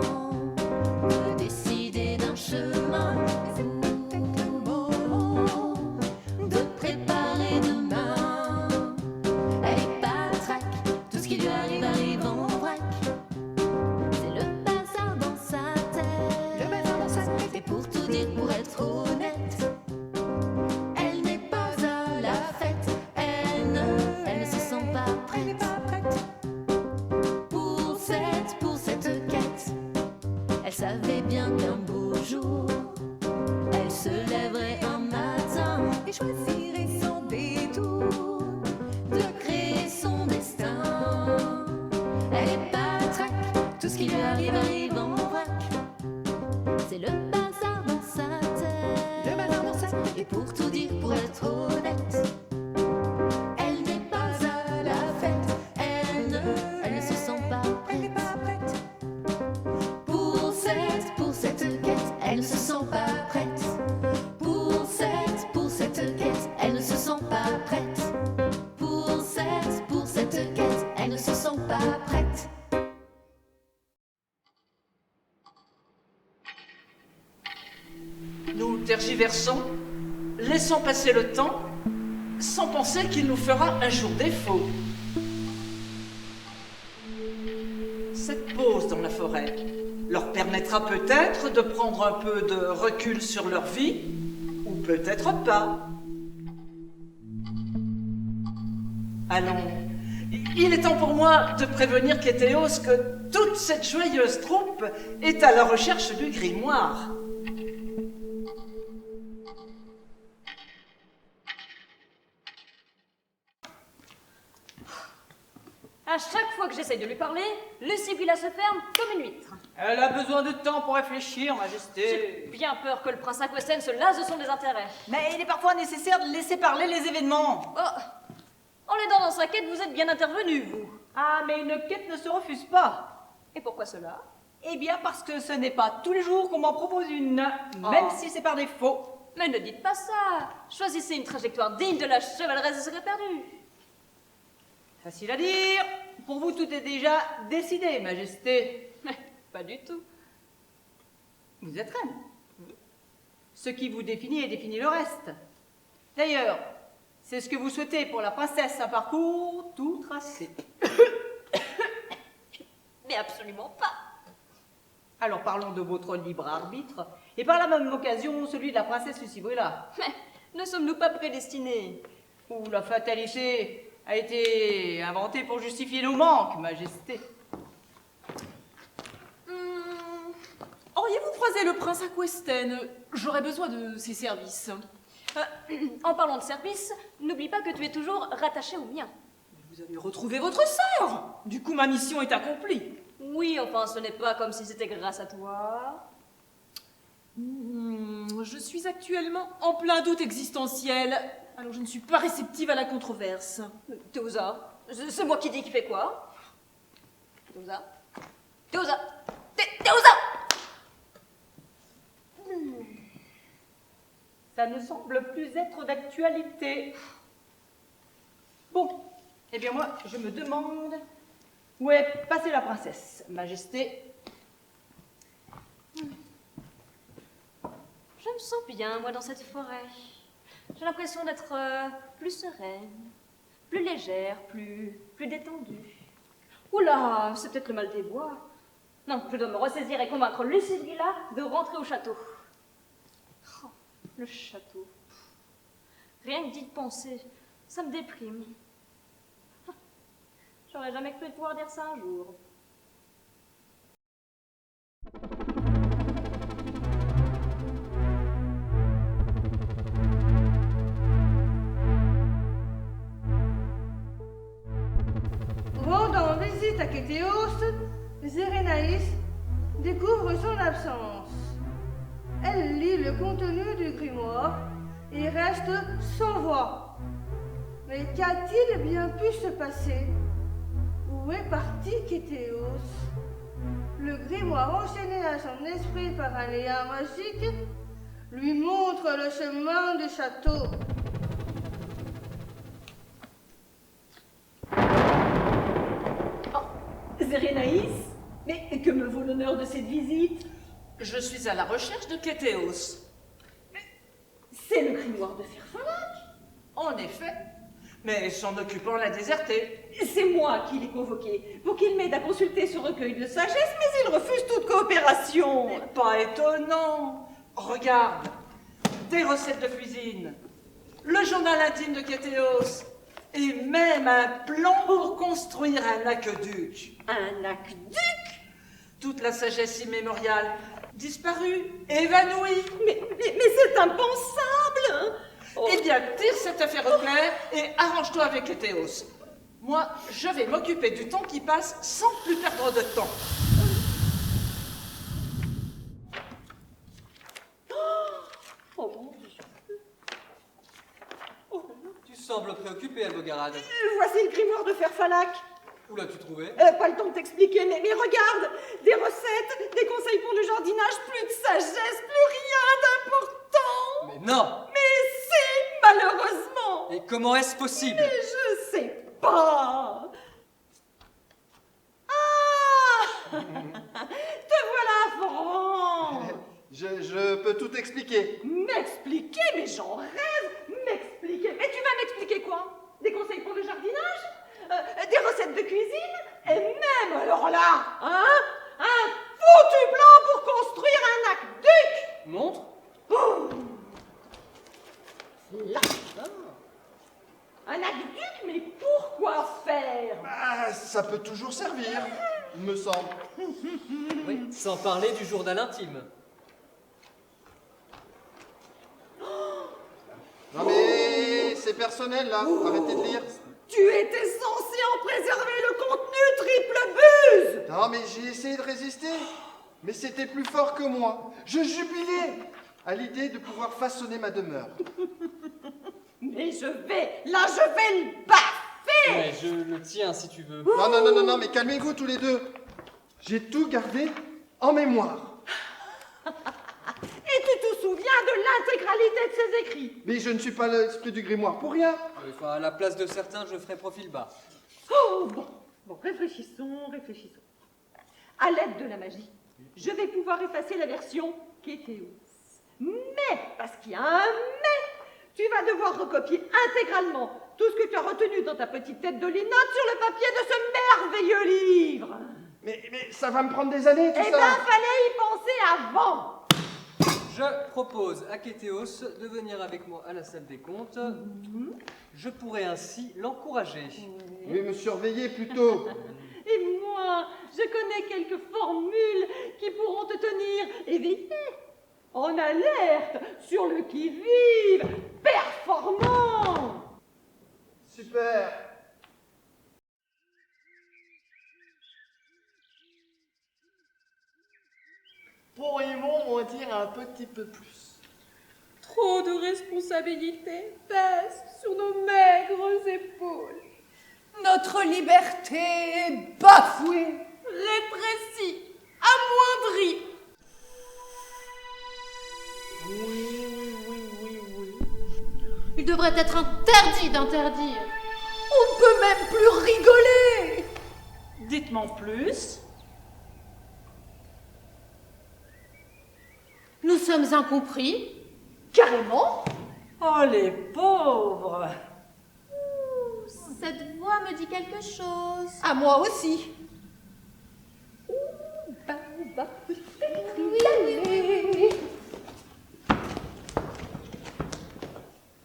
de décider d'un chemin. Mais c'est peut-être le moment de préparer demain. Elle est patraque, tout ce qui lui arrive arrive en vrac. C'est le bazar dans sa tête. Le bazar dans sa tête. Et pour tout dire, pour être honnête, elle n'est pas à la fête. Elle ne se sent pas prête. Elle n'est pas prête. Pour cette quête, elle savait bien qu'un beau jour, elle se lèverait un matin et choisirait sans détour de créer son destin. Elle est patraque, tout ce qui lui arrive arrive en vrac. C'est le bazar dans sa tête. Le bazar dans sa tête. Et pour tout dire, pour être honnête, elle n'est pas à la fête. Elle ne se sent pas prête. Elle n'est pas prête. Pour cette quête, elle ne se sent pas prête. Pour cette quête, elle ne se sent pas prête. Pour cette quête, elle ne se sent pas prête. Nous tergiversons, laissons passer le temps, sans penser qu'il nous fera un jour défaut. Cette pause dans la forêt leur permettra peut-être de prendre un peu de recul sur leur vie, ou peut-être pas. Allons, il est temps pour moi de prévenir Kétéos que toute cette joyeuse troupe est à la recherche du grimoire. À chaque fois que j'essaye de lui parler, Lucibilla se ferme comme une huître. Elle a besoin de temps pour réfléchir, Majesté. J'ai bien peur que le prince Aquasten se lasse de son désintérêt. Mais il est parfois nécessaire de laisser parler les événements. Oh, en l'aidant dans sa quête, vous êtes bien intervenu, vous. Ah, mais une quête ne se refuse pas. Et pourquoi cela? Eh bien, parce que ce n'est pas tous les jours qu'on m'en propose une, même si c'est par défaut. Mais ne dites pas ça. Choisissez une trajectoire digne de la chevaleresse des secrets perdus. Facile à dire. Pour vous, tout est déjà décidé, Majesté. Mais pas du tout. Vous êtes reine. Ce qui vous définit et définit le reste. D'ailleurs, c'est ce que vous souhaitez pour la princesse, un parcours tout tracé. Mais absolument pas. Alors parlons de votre libre arbitre, et par la même occasion, celui de la princesse Lucibilla. Mais ne sommes-nous pas prédestinés? Où la fatalité a été inventée pour justifier nos manques, Majesté. Auriez-vous croisé le prince Aquasten? J'aurais besoin de ses services. En parlant de service, n'oublie pas que tu es toujours rattaché au mien. Vous avez retrouvé votre sœur. Du coup, ma mission est accomplie. Oui, enfin, ce n'est pas comme si c'était grâce à toi. Je suis actuellement en plein doute existentiel, alors je ne suis pas réceptive à la controverse. Théosa, c'est moi qui dis qui fait quoi? Théosa, Théosa, Théosa! Ça ne semble plus être d'actualité. Bon, eh bien moi, je me demande où est passée la princesse, Majesté. me sens bien, moi, dans cette forêt. J'ai l'impression d'être plus sereine, plus légère, plus détendue. Oula, c'est peut-être le mal des bois. Non, je dois me ressaisir et convaincre Lucibrilla de rentrer au château. Oh, le château. Rien que d'y penser, ça me déprime. J'aurais jamais cru pouvoir dire ça un jour. Rendant visite à Kétéos, Zérénaïs découvre son absence. Elle lit le contenu du grimoire et reste sans voix. Mais qu'a-t-il bien pu se passer? Où est parti Kétéos? Le grimoire enchaîné à son esprit par un lien magique lui montre le chemin du château. Zérénaïs, mais que me vaut l'honneur de cette visite? Je suis à la recherche de Kétéos. C'est le grimoire de Ferfalac. En effet, mais son occupant l'a déserté. C'est moi qui l'ai convoqué pour qu'il m'aide à consulter ce recueil de sagesse, mais il refuse toute coopération. Mais pas étonnant. Regarde, des recettes de cuisine, le journal intime de Kétéos, et même un plan pour construire un aqueduc. Un aqueduc? Toute la sagesse immémoriale, disparue, évanouie. Mais c'est impensable. Oh. Eh bien, tire cette affaire au clair et arrange-toi avec Kétéos. Moi, je vais m'occuper du temps qui passe sans plus perdre de temps. Oh mon Dieu. Tu sembles préoccupé, Albogarade. Voici le grimoire de Ferfalac. Où l'as-tu trouvé? Pas le temps de t'expliquer, mais regarde, des recettes, des conseils pour le jardinage, plus de sagesse, plus rien d'important. Mais non! Mais si, malheureusement. Et comment est-ce possible? Mais je sais pas. Ah. Te voilà, Franck. Je peux tout expliquer. M'expliquer? Mais j'en rêve. M'expliquer? Mais tu vas m'expliquer quoi? Des conseils pour le jardinage? Des recettes de cuisine? Et même, alors là, hein, un foutu plan pour construire un aqueduc. Montre. Oh. Là. Un aqueduc? Mais pourquoi faire? Ah, ça peut toujours servir, il me semble. Oui, sans parler du journal intime. Non mais c'est personnel là, arrêtez de lire. Tu étais censé en préserver le contenu, triple buse. Non mais j'ai essayé de résister, mais c'était plus fort que moi. Je jubilais à l'idée de pouvoir façonner ma demeure. Mais je vais le baffer. Ouais, je le tiens si tu veux. Non, mais calmez-vous tous les deux. J'ai tout gardé en mémoire. Et tu te souviens de l'intégralité de ses écrits? Mais je ne suis pas l'esprit du grimoire pour rien. Enfin, à la place de certains, je ferai profil bas. Oh, bon, réfléchissons. À l'aide de la magie, je vais pouvoir effacer la version Kétéos. Mais, parce qu'il y a un mais, tu vas devoir recopier intégralement tout ce que tu as retenu dans ta petite tête de linotte sur le papier de ce merveilleux livre. Mais ça va me prendre des années tout ça. Eh ben, fallait y penser avant. Je propose à Kétéos de venir avec moi à la salle des comptes. Je pourrais ainsi l'encourager. Oui, me surveiller plutôt. Et moi, je connais quelques formules qui pourront te tenir éveillé, en alerte, sur le qui-vive, performant. Super. Pourriez-vous m'en dire un petit peu plus? Trop de responsabilités pèsent sur nos maigres épaules. Notre liberté est bafouée, rétrécie, amoindrie. Oui. Il devrait être interdit d'interdire. On ne peut même plus rigoler. Dites-moi plus. Nous sommes incompris. Carrément. Oh, les pauvres! Cette voix me dit quelque chose. À moi aussi.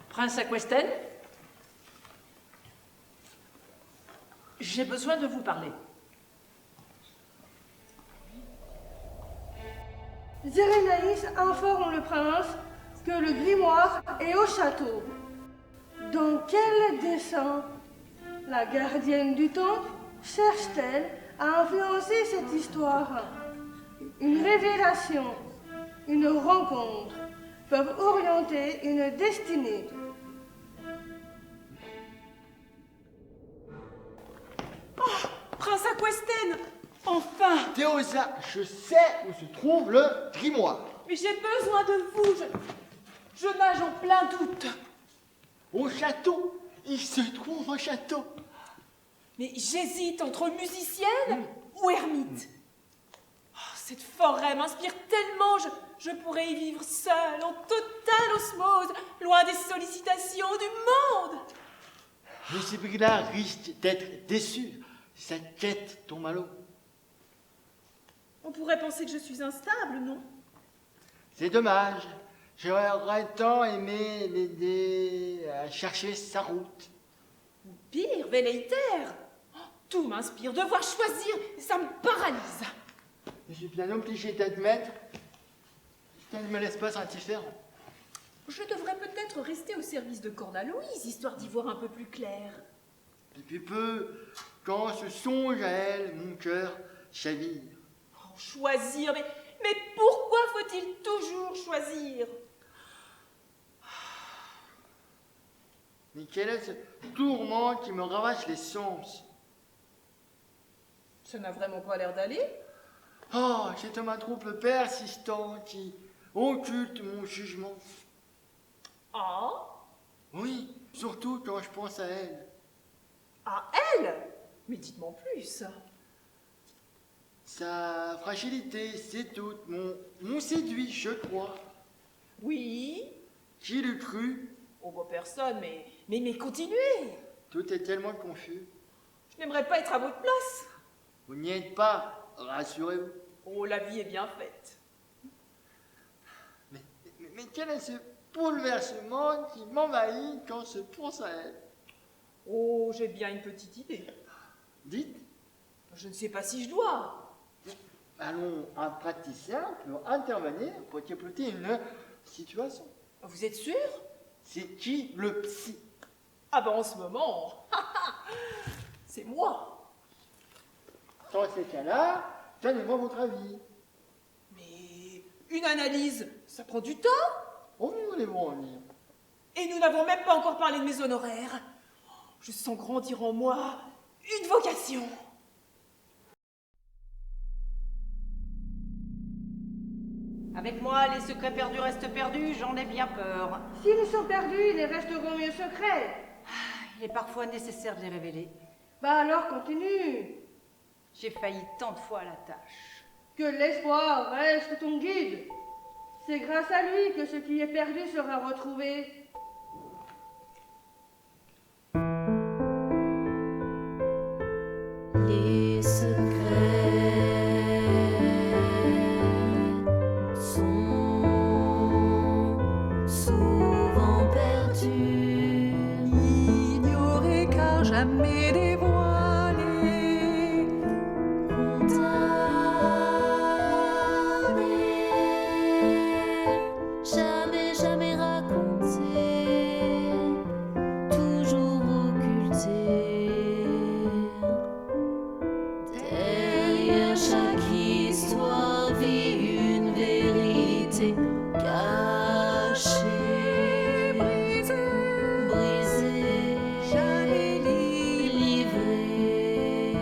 Prince Aquesten, j'ai besoin de vous parler. Zérénaïs informe le prince que le grimoire est au château. Dans quel dessein la gardienne du temple cherche-t-elle à influencer cette histoire? Une révélation, une rencontre peuvent orienter une destinée. Oh, Prince Aquesten, enfin! Théosa, je sais où se trouve le grimoire. Mais j'ai besoin de vous, je nage en plein doute. Au château, il se trouve au château. Mais j'hésite entre musicienne ou ermite. Oh, cette forêt m'inspire tellement, je pourrais y vivre seule, en totale osmose, loin des sollicitations du monde. Lucibilla risque d'être déçu si sa quête tombe à l'eau. On pourrait penser que je suis instable, non? C'est dommage. J'aurais tant aimé l'aider à chercher sa route. Ou pire, velléitaire. Oh, tout m'inspire, devoir choisir, ça me paralyse. Je suis bien obligé d'admettre qu'elle ne me laisse pas indifférent. Je devrais peut-être rester au service de Cornalouise, histoire d'y voir un peu plus clair. Depuis peu, quand je songe à elle, mon cœur chavire. Oh, choisir, mais pourquoi faut-il toujours choisir? Mais quel est ce tourment qui me ravage les sens? Ça n'a vraiment pas l'air d'aller. Oh, c'est un trouble persistant qui occulte mon jugement. Ah? Oui, surtout quand je pense à elle. À elle? Mais dites-moi plus. Sa fragilité, c'est tout. Mon séduit, je crois. Oui? Qui l'eût cru? Oh, bah, personne, mais continuez. Tout est tellement confus. Je n'aimerais pas être à votre place. Vous n'y êtes pas, rassurez-vous. Oh, la vie est bien faite. Mais quel est ce bouleversement qui m'envahit quand je pense à elle? Oh, j'ai bien une petite idée. Dites. Je ne sais pas si je dois. Allons, un praticien peut intervenir pour débloquer une situation. Vous êtes sûr? C'est qui le psy? Ah ben en ce moment, c'est moi. Dans ces cas-là, donnez-moi votre avis. Mais une analyse, ça prend du temps. Où voulez-vous en venir? Et nous n'avons même pas encore parlé de mes honoraires. Je sens grandir en moi une vocation. Avec moi, les secrets perdus restent perdus, j'en ai bien peur. S'ils sont perdus, ils resteront mieux secrets. Il est parfois nécessaire de les révéler. Bah alors continue. J'ai failli tant de fois à la tâche. Que l'espoir reste ton guide. C'est grâce à lui que ce qui est perdu sera retrouvé. Les secrets sont souvent perdus, ignoré car jamais dévoilé, condamnés, jamais racontés, toujours occultés. Derrière chaque histoire vit une vérité cachée, brisée, jamais livrée.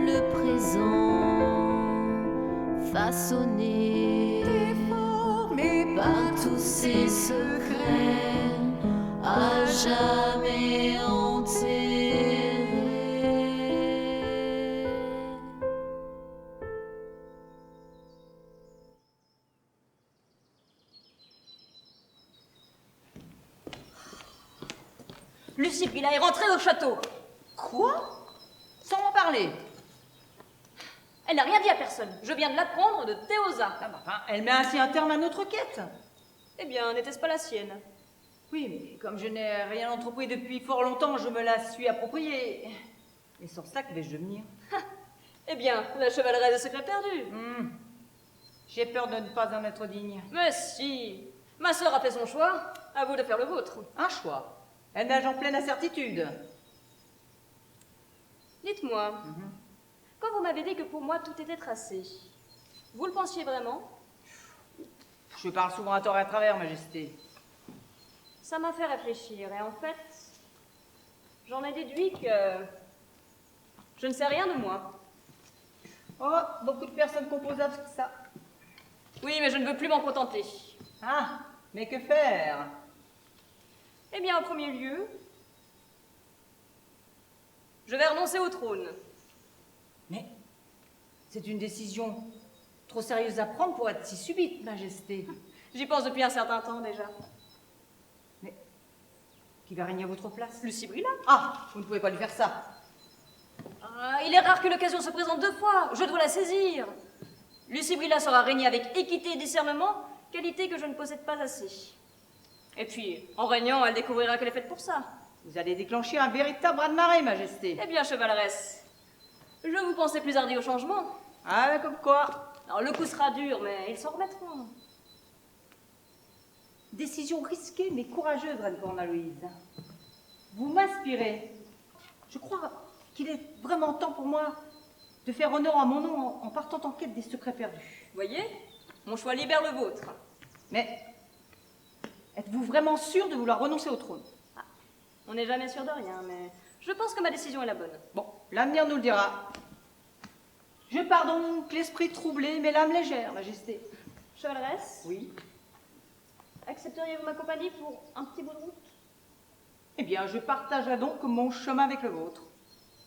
Le présent façonné, déformé par tous ces secrets, à jamais Lucie Brilla est rentrée au château. Quoi? Sans m'en parler. Elle n'a rien dit à personne. Je viens de l'apprendre de Théosa. Ah bah, enfin, elle met ainsi un terme à notre quête. Eh bien, n'était-ce pas la sienne? Oui, mais comme je n'ai rien entrepris depuis fort longtemps, je me la suis appropriée. Et sans ça, que vais-je devenir? Eh bien, la chevalerie des secrets perdus. J'ai peur de ne pas en être digne. Mais si, ma sœur a fait son choix, à vous de faire le vôtre. Un choix. Elle nage en pleine incertitude. Dites-moi, quand vous m'avez dit que pour moi tout était tracé, vous le pensiez vraiment? Je parle souvent à tort et à travers, Majesté. Ça m'a fait réfléchir, et en fait, j'en ai déduit que je ne sais rien de moi. Oh, beaucoup de personnes composent avec ça. Oui, mais je ne veux plus m'en contenter. Ah, mais que faire? Eh bien, en premier lieu, je vais renoncer au trône. Mais c'est une décision trop sérieuse à prendre pour être si subite, Majesté. J'y pense depuis un certain temps déjà. Mais qui va régner à votre place? Lucie Brilla. Ah, vous ne pouvez pas lui faire ça. Ah, il est rare que l'occasion se présente deux fois. Je dois la saisir. Lucie Brilla saura régner avec équité et discernement, qualité que je ne possède pas assez. Et puis, en régnant, elle découvrira qu'elle est faite pour ça. Vous allez déclencher un véritable raz-de-marée, Majesté. Eh bien, chevaleresse, je vous pensais plus hardi au changement. Ah, mais comme quoi? Alors, le coup sera dur, mais ils s'en remettront. Décision risquée mais courageuse, Reine Cornalouise. Vous m'inspirez. Je crois qu'il est vraiment temps pour moi de faire honneur à mon nom en partant en quête des secrets perdus. Voyez, mon choix libère le vôtre. Mais êtes-vous vraiment sûr de vouloir renoncer au trône? On n'est jamais sûr de rien, mais je pense que ma décision est la bonne. Bon, l'avenir nous le dira. Je pars donc l'esprit troublé, mais l'âme légère, Majesté. Chevaleresse, Oui. accepteriez-vous ma compagnie pour un petit bout de route? Eh bien, je partagerai donc mon chemin avec le vôtre.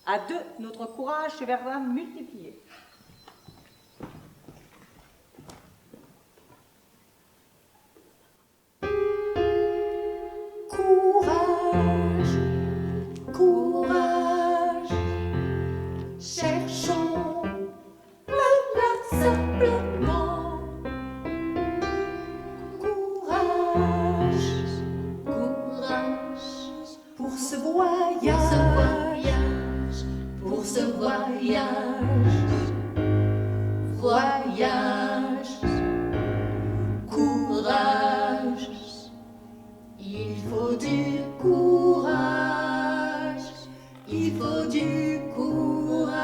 À deux, notre courage se verra multiplié. Courage, courage, cherchons la simplement. Courage, Courage pour ce voyage, pour ce voyage, voyage, courage. il faut du courage, il faut du courage.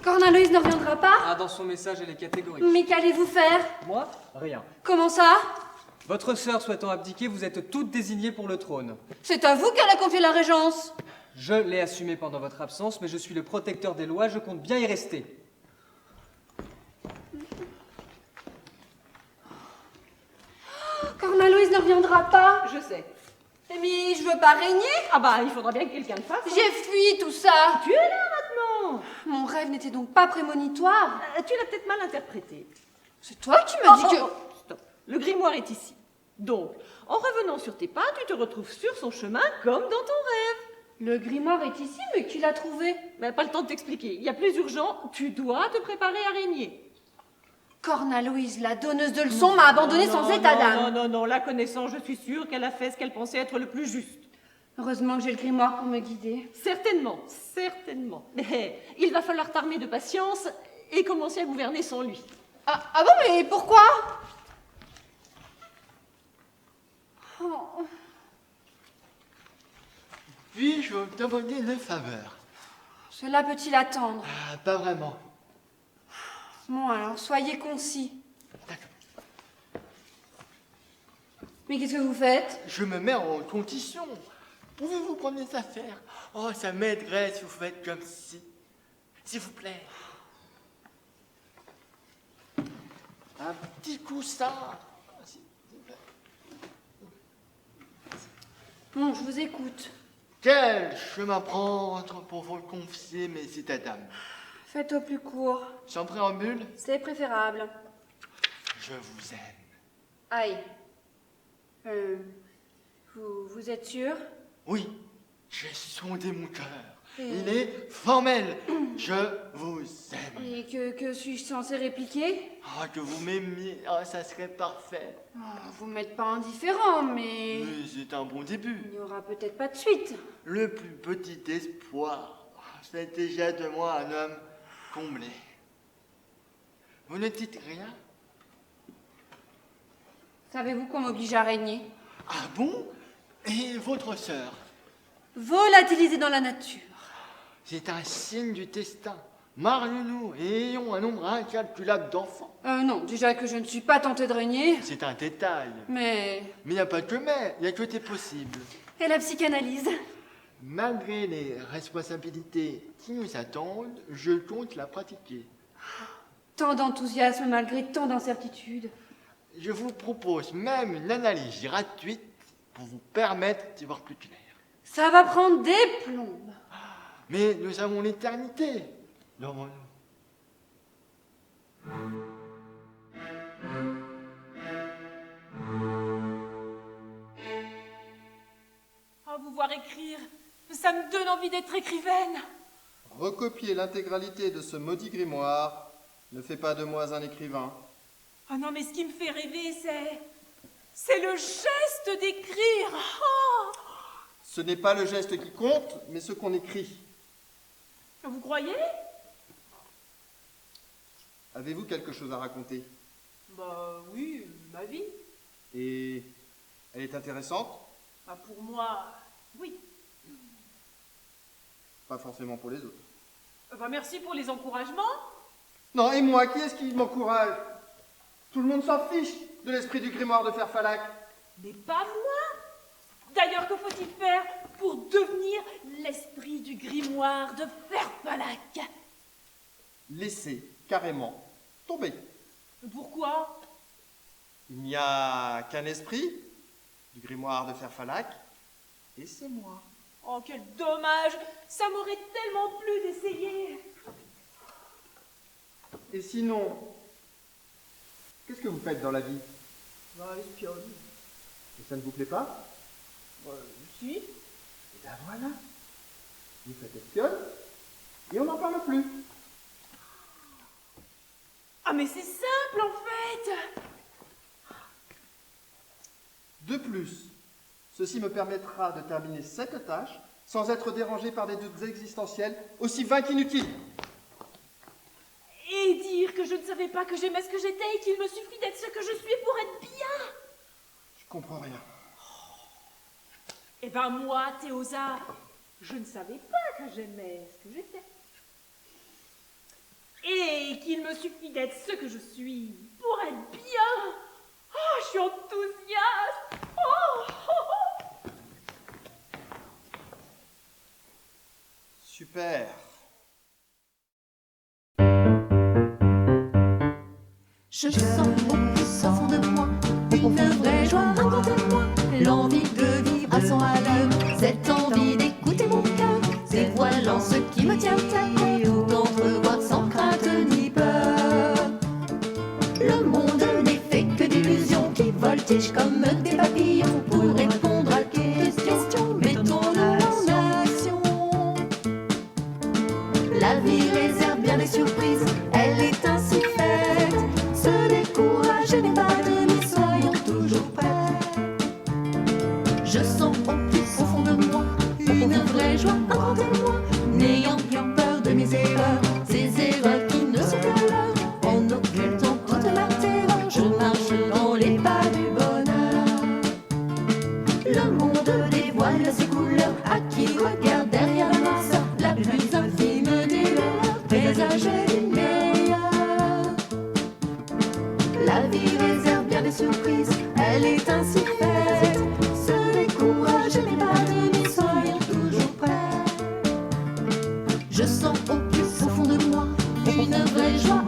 Cornalouise ne reviendra pas? Ah, dans son message, elle est catégorique. Mais qu'allez-vous faire? Moi, rien. Comment ça? Votre sœur souhaitant abdiquer, vous êtes toutes désignées pour le trône. C'est à vous qu'elle a confié la régence. Je l'ai assumé pendant votre absence, mais je suis le protecteur des lois, je compte bien y rester. Cornalouise ne reviendra pas. Je sais. Mais je veux pas régner. Ah bah, il faudra bien que quelqu'un le fasse. J'ai fui tout ça. Tu es là maintenant. Mon rêve n'était donc pas prémonitoire. Tu l'as peut-être mal interprété. C'est toi qui me dis que... Stop. Le grimoire est ici. Donc, en revenant sur tes pas, tu te retrouves sur son chemin comme dans ton rêve. Le grimoire est ici, mais qui l'a trouvé? Mais pas le temps de t'expliquer. Il y a plus urgent. Tu dois te préparer à régner. Cornalouise, la donneuse de leçons, m'a abandonnée sans état d'âme. Non, la connaissance, je suis sûre qu'elle a fait ce qu'elle pensait être le plus juste. Heureusement que j'ai le grimoire pour me guider. Certainement. Mais il va falloir t'armer de patience et commencer à gouverner sans lui. Ah bon, mais pourquoi? Oh. Puis-je vous demander une faveur? Cela peut-il attendre? Ah, pas vraiment. Bon, alors, soyez concis. Mais qu'est-ce que vous faites? Je me mets en condition. Pouvez-vous prendre les affaires? Oh, ça m'aiderait si vous faites comme ci. S'il vous plaît. Un petit coussin. Bon, je vous écoute. Quel chemin prendre pour vous confier mes états d'âme? Faites au plus court. Sans préambule, C'est préférable. je vous aime. Aïe. Vous êtes sûr? Oui, j'ai sondé mon cœur. Et- Il est formel. Je vous aime. Et que suis-je censé répliquer? Ah, que vous m'aimiez, ah, ça serait parfait. Vous m'êtes pas indifférent, mais Mais c'est un bon début. il n'y aura peut-être pas de suite. Le plus petit espoir. C'est déjà de moi un homme comblé. Vous ne dites rien? Savez-vous qu'on m'oblige à régner? Ah bon? Et votre sœur? Volatilisée dans la nature. C'est un signe du destin. Marions-nous et ayons un nombre incalculable d'enfants. Non, déjà que je ne suis pas tentée de régner, C'est un détail. mais... Mais il n'y a pas que mais, il n'y a que des possibles. Et la psychanalyse? Malgré les responsabilités qui nous attendent, je compte la pratiquer. Tant d'enthousiasme malgré tant d'incertitudes. Je vous propose même une analyse gratuite pour vous permettre d'y voir plus clair. Ça va prendre des plombes. Mais nous avons l'éternité devant nous. Oh, vous voir écrire, ça me donne envie d'être écrivaine. Recopier l'intégralité de ce maudit grimoire ne fait pas de moi un écrivain. Oh non, mais ce qui me fait rêver, c'est le geste d'écrire. Oh, Ce n'est pas le geste qui compte, mais ce qu'on écrit. vous croyez? Avez-vous quelque chose à raconter? Bah oui, ma vie. Et elle est intéressante? Bah pour moi, oui. Pas forcément pour les autres. Bah merci pour les encouragements. Non, et moi, qui est-ce qui m'encourage? Tout le monde s'en fiche de l'esprit du grimoire de Ferfalac. Mais pas moi. D'ailleurs, que faut-il faire pour devenir l'esprit du grimoire de Ferfalac? Laissez carrément tomber. Pourquoi? Il n'y a qu'un esprit du grimoire de Ferfalac, et c'est moi. Oh, quel dommage. Ça m'aurait tellement plu d'essayer. Et sinon, qu'est-ce que vous faites dans la vie? Bah, espionne. Et ça ne vous plaît pas? Si. Et ben voilà. Vous faites espionne, et on n'en parle plus. Ah, mais c'est simple, en fait. De plus, ceci me permettra de terminer cette tâche sans être dérangé par des doutes existentiels aussi vains qu'inutiles. Et dire que je ne savais pas que j'aimais ce que j'étais et qu'il me suffit d'être ce que je suis pour être bien. Je comprends rien. Eh ben moi, Théosa, je ne savais pas que j'aimais ce que j'étais. Et qu'il me suffit d'être ce que je suis pour être bien. Oh, je suis enthousiaste. Oh, oh, oh. Super. Je sens au plus fond de moi une vraie joie, racontez-moi l'envie de vivre à 100 à l'heure, cette envie d'écouter mon cœur, dévoilant ce qui me tient tête et d'entrevoir sans crainte ni peur. Le monde n'est fait que d'illusions qui voltigent comme des papillons pour répondre à quelques questions, mettons-nous en action. La vie réserve bien des surprises, elle est ainsi faite. Se décourager n'est pas de mais soyons toujours prêts. Je sens au plus profond de moi une vraie joie, un grand émoi, n'ayant bien peur de mes erreurs, ces erreurs qui ne sont qu'à l'heure. En occultant toute la terreur, je marche dans les pas du bonheur. Le monde dévoile ses couleurs à qui regarde derrière la noirceur, la plus infime des lueurs, présager du meilleur. La vie réserve bien des surprises, elle est ainsi faite. Se décourager n'est pas de mais soyons toujours prêts. Je sens au plus profond de moi une vraie joie,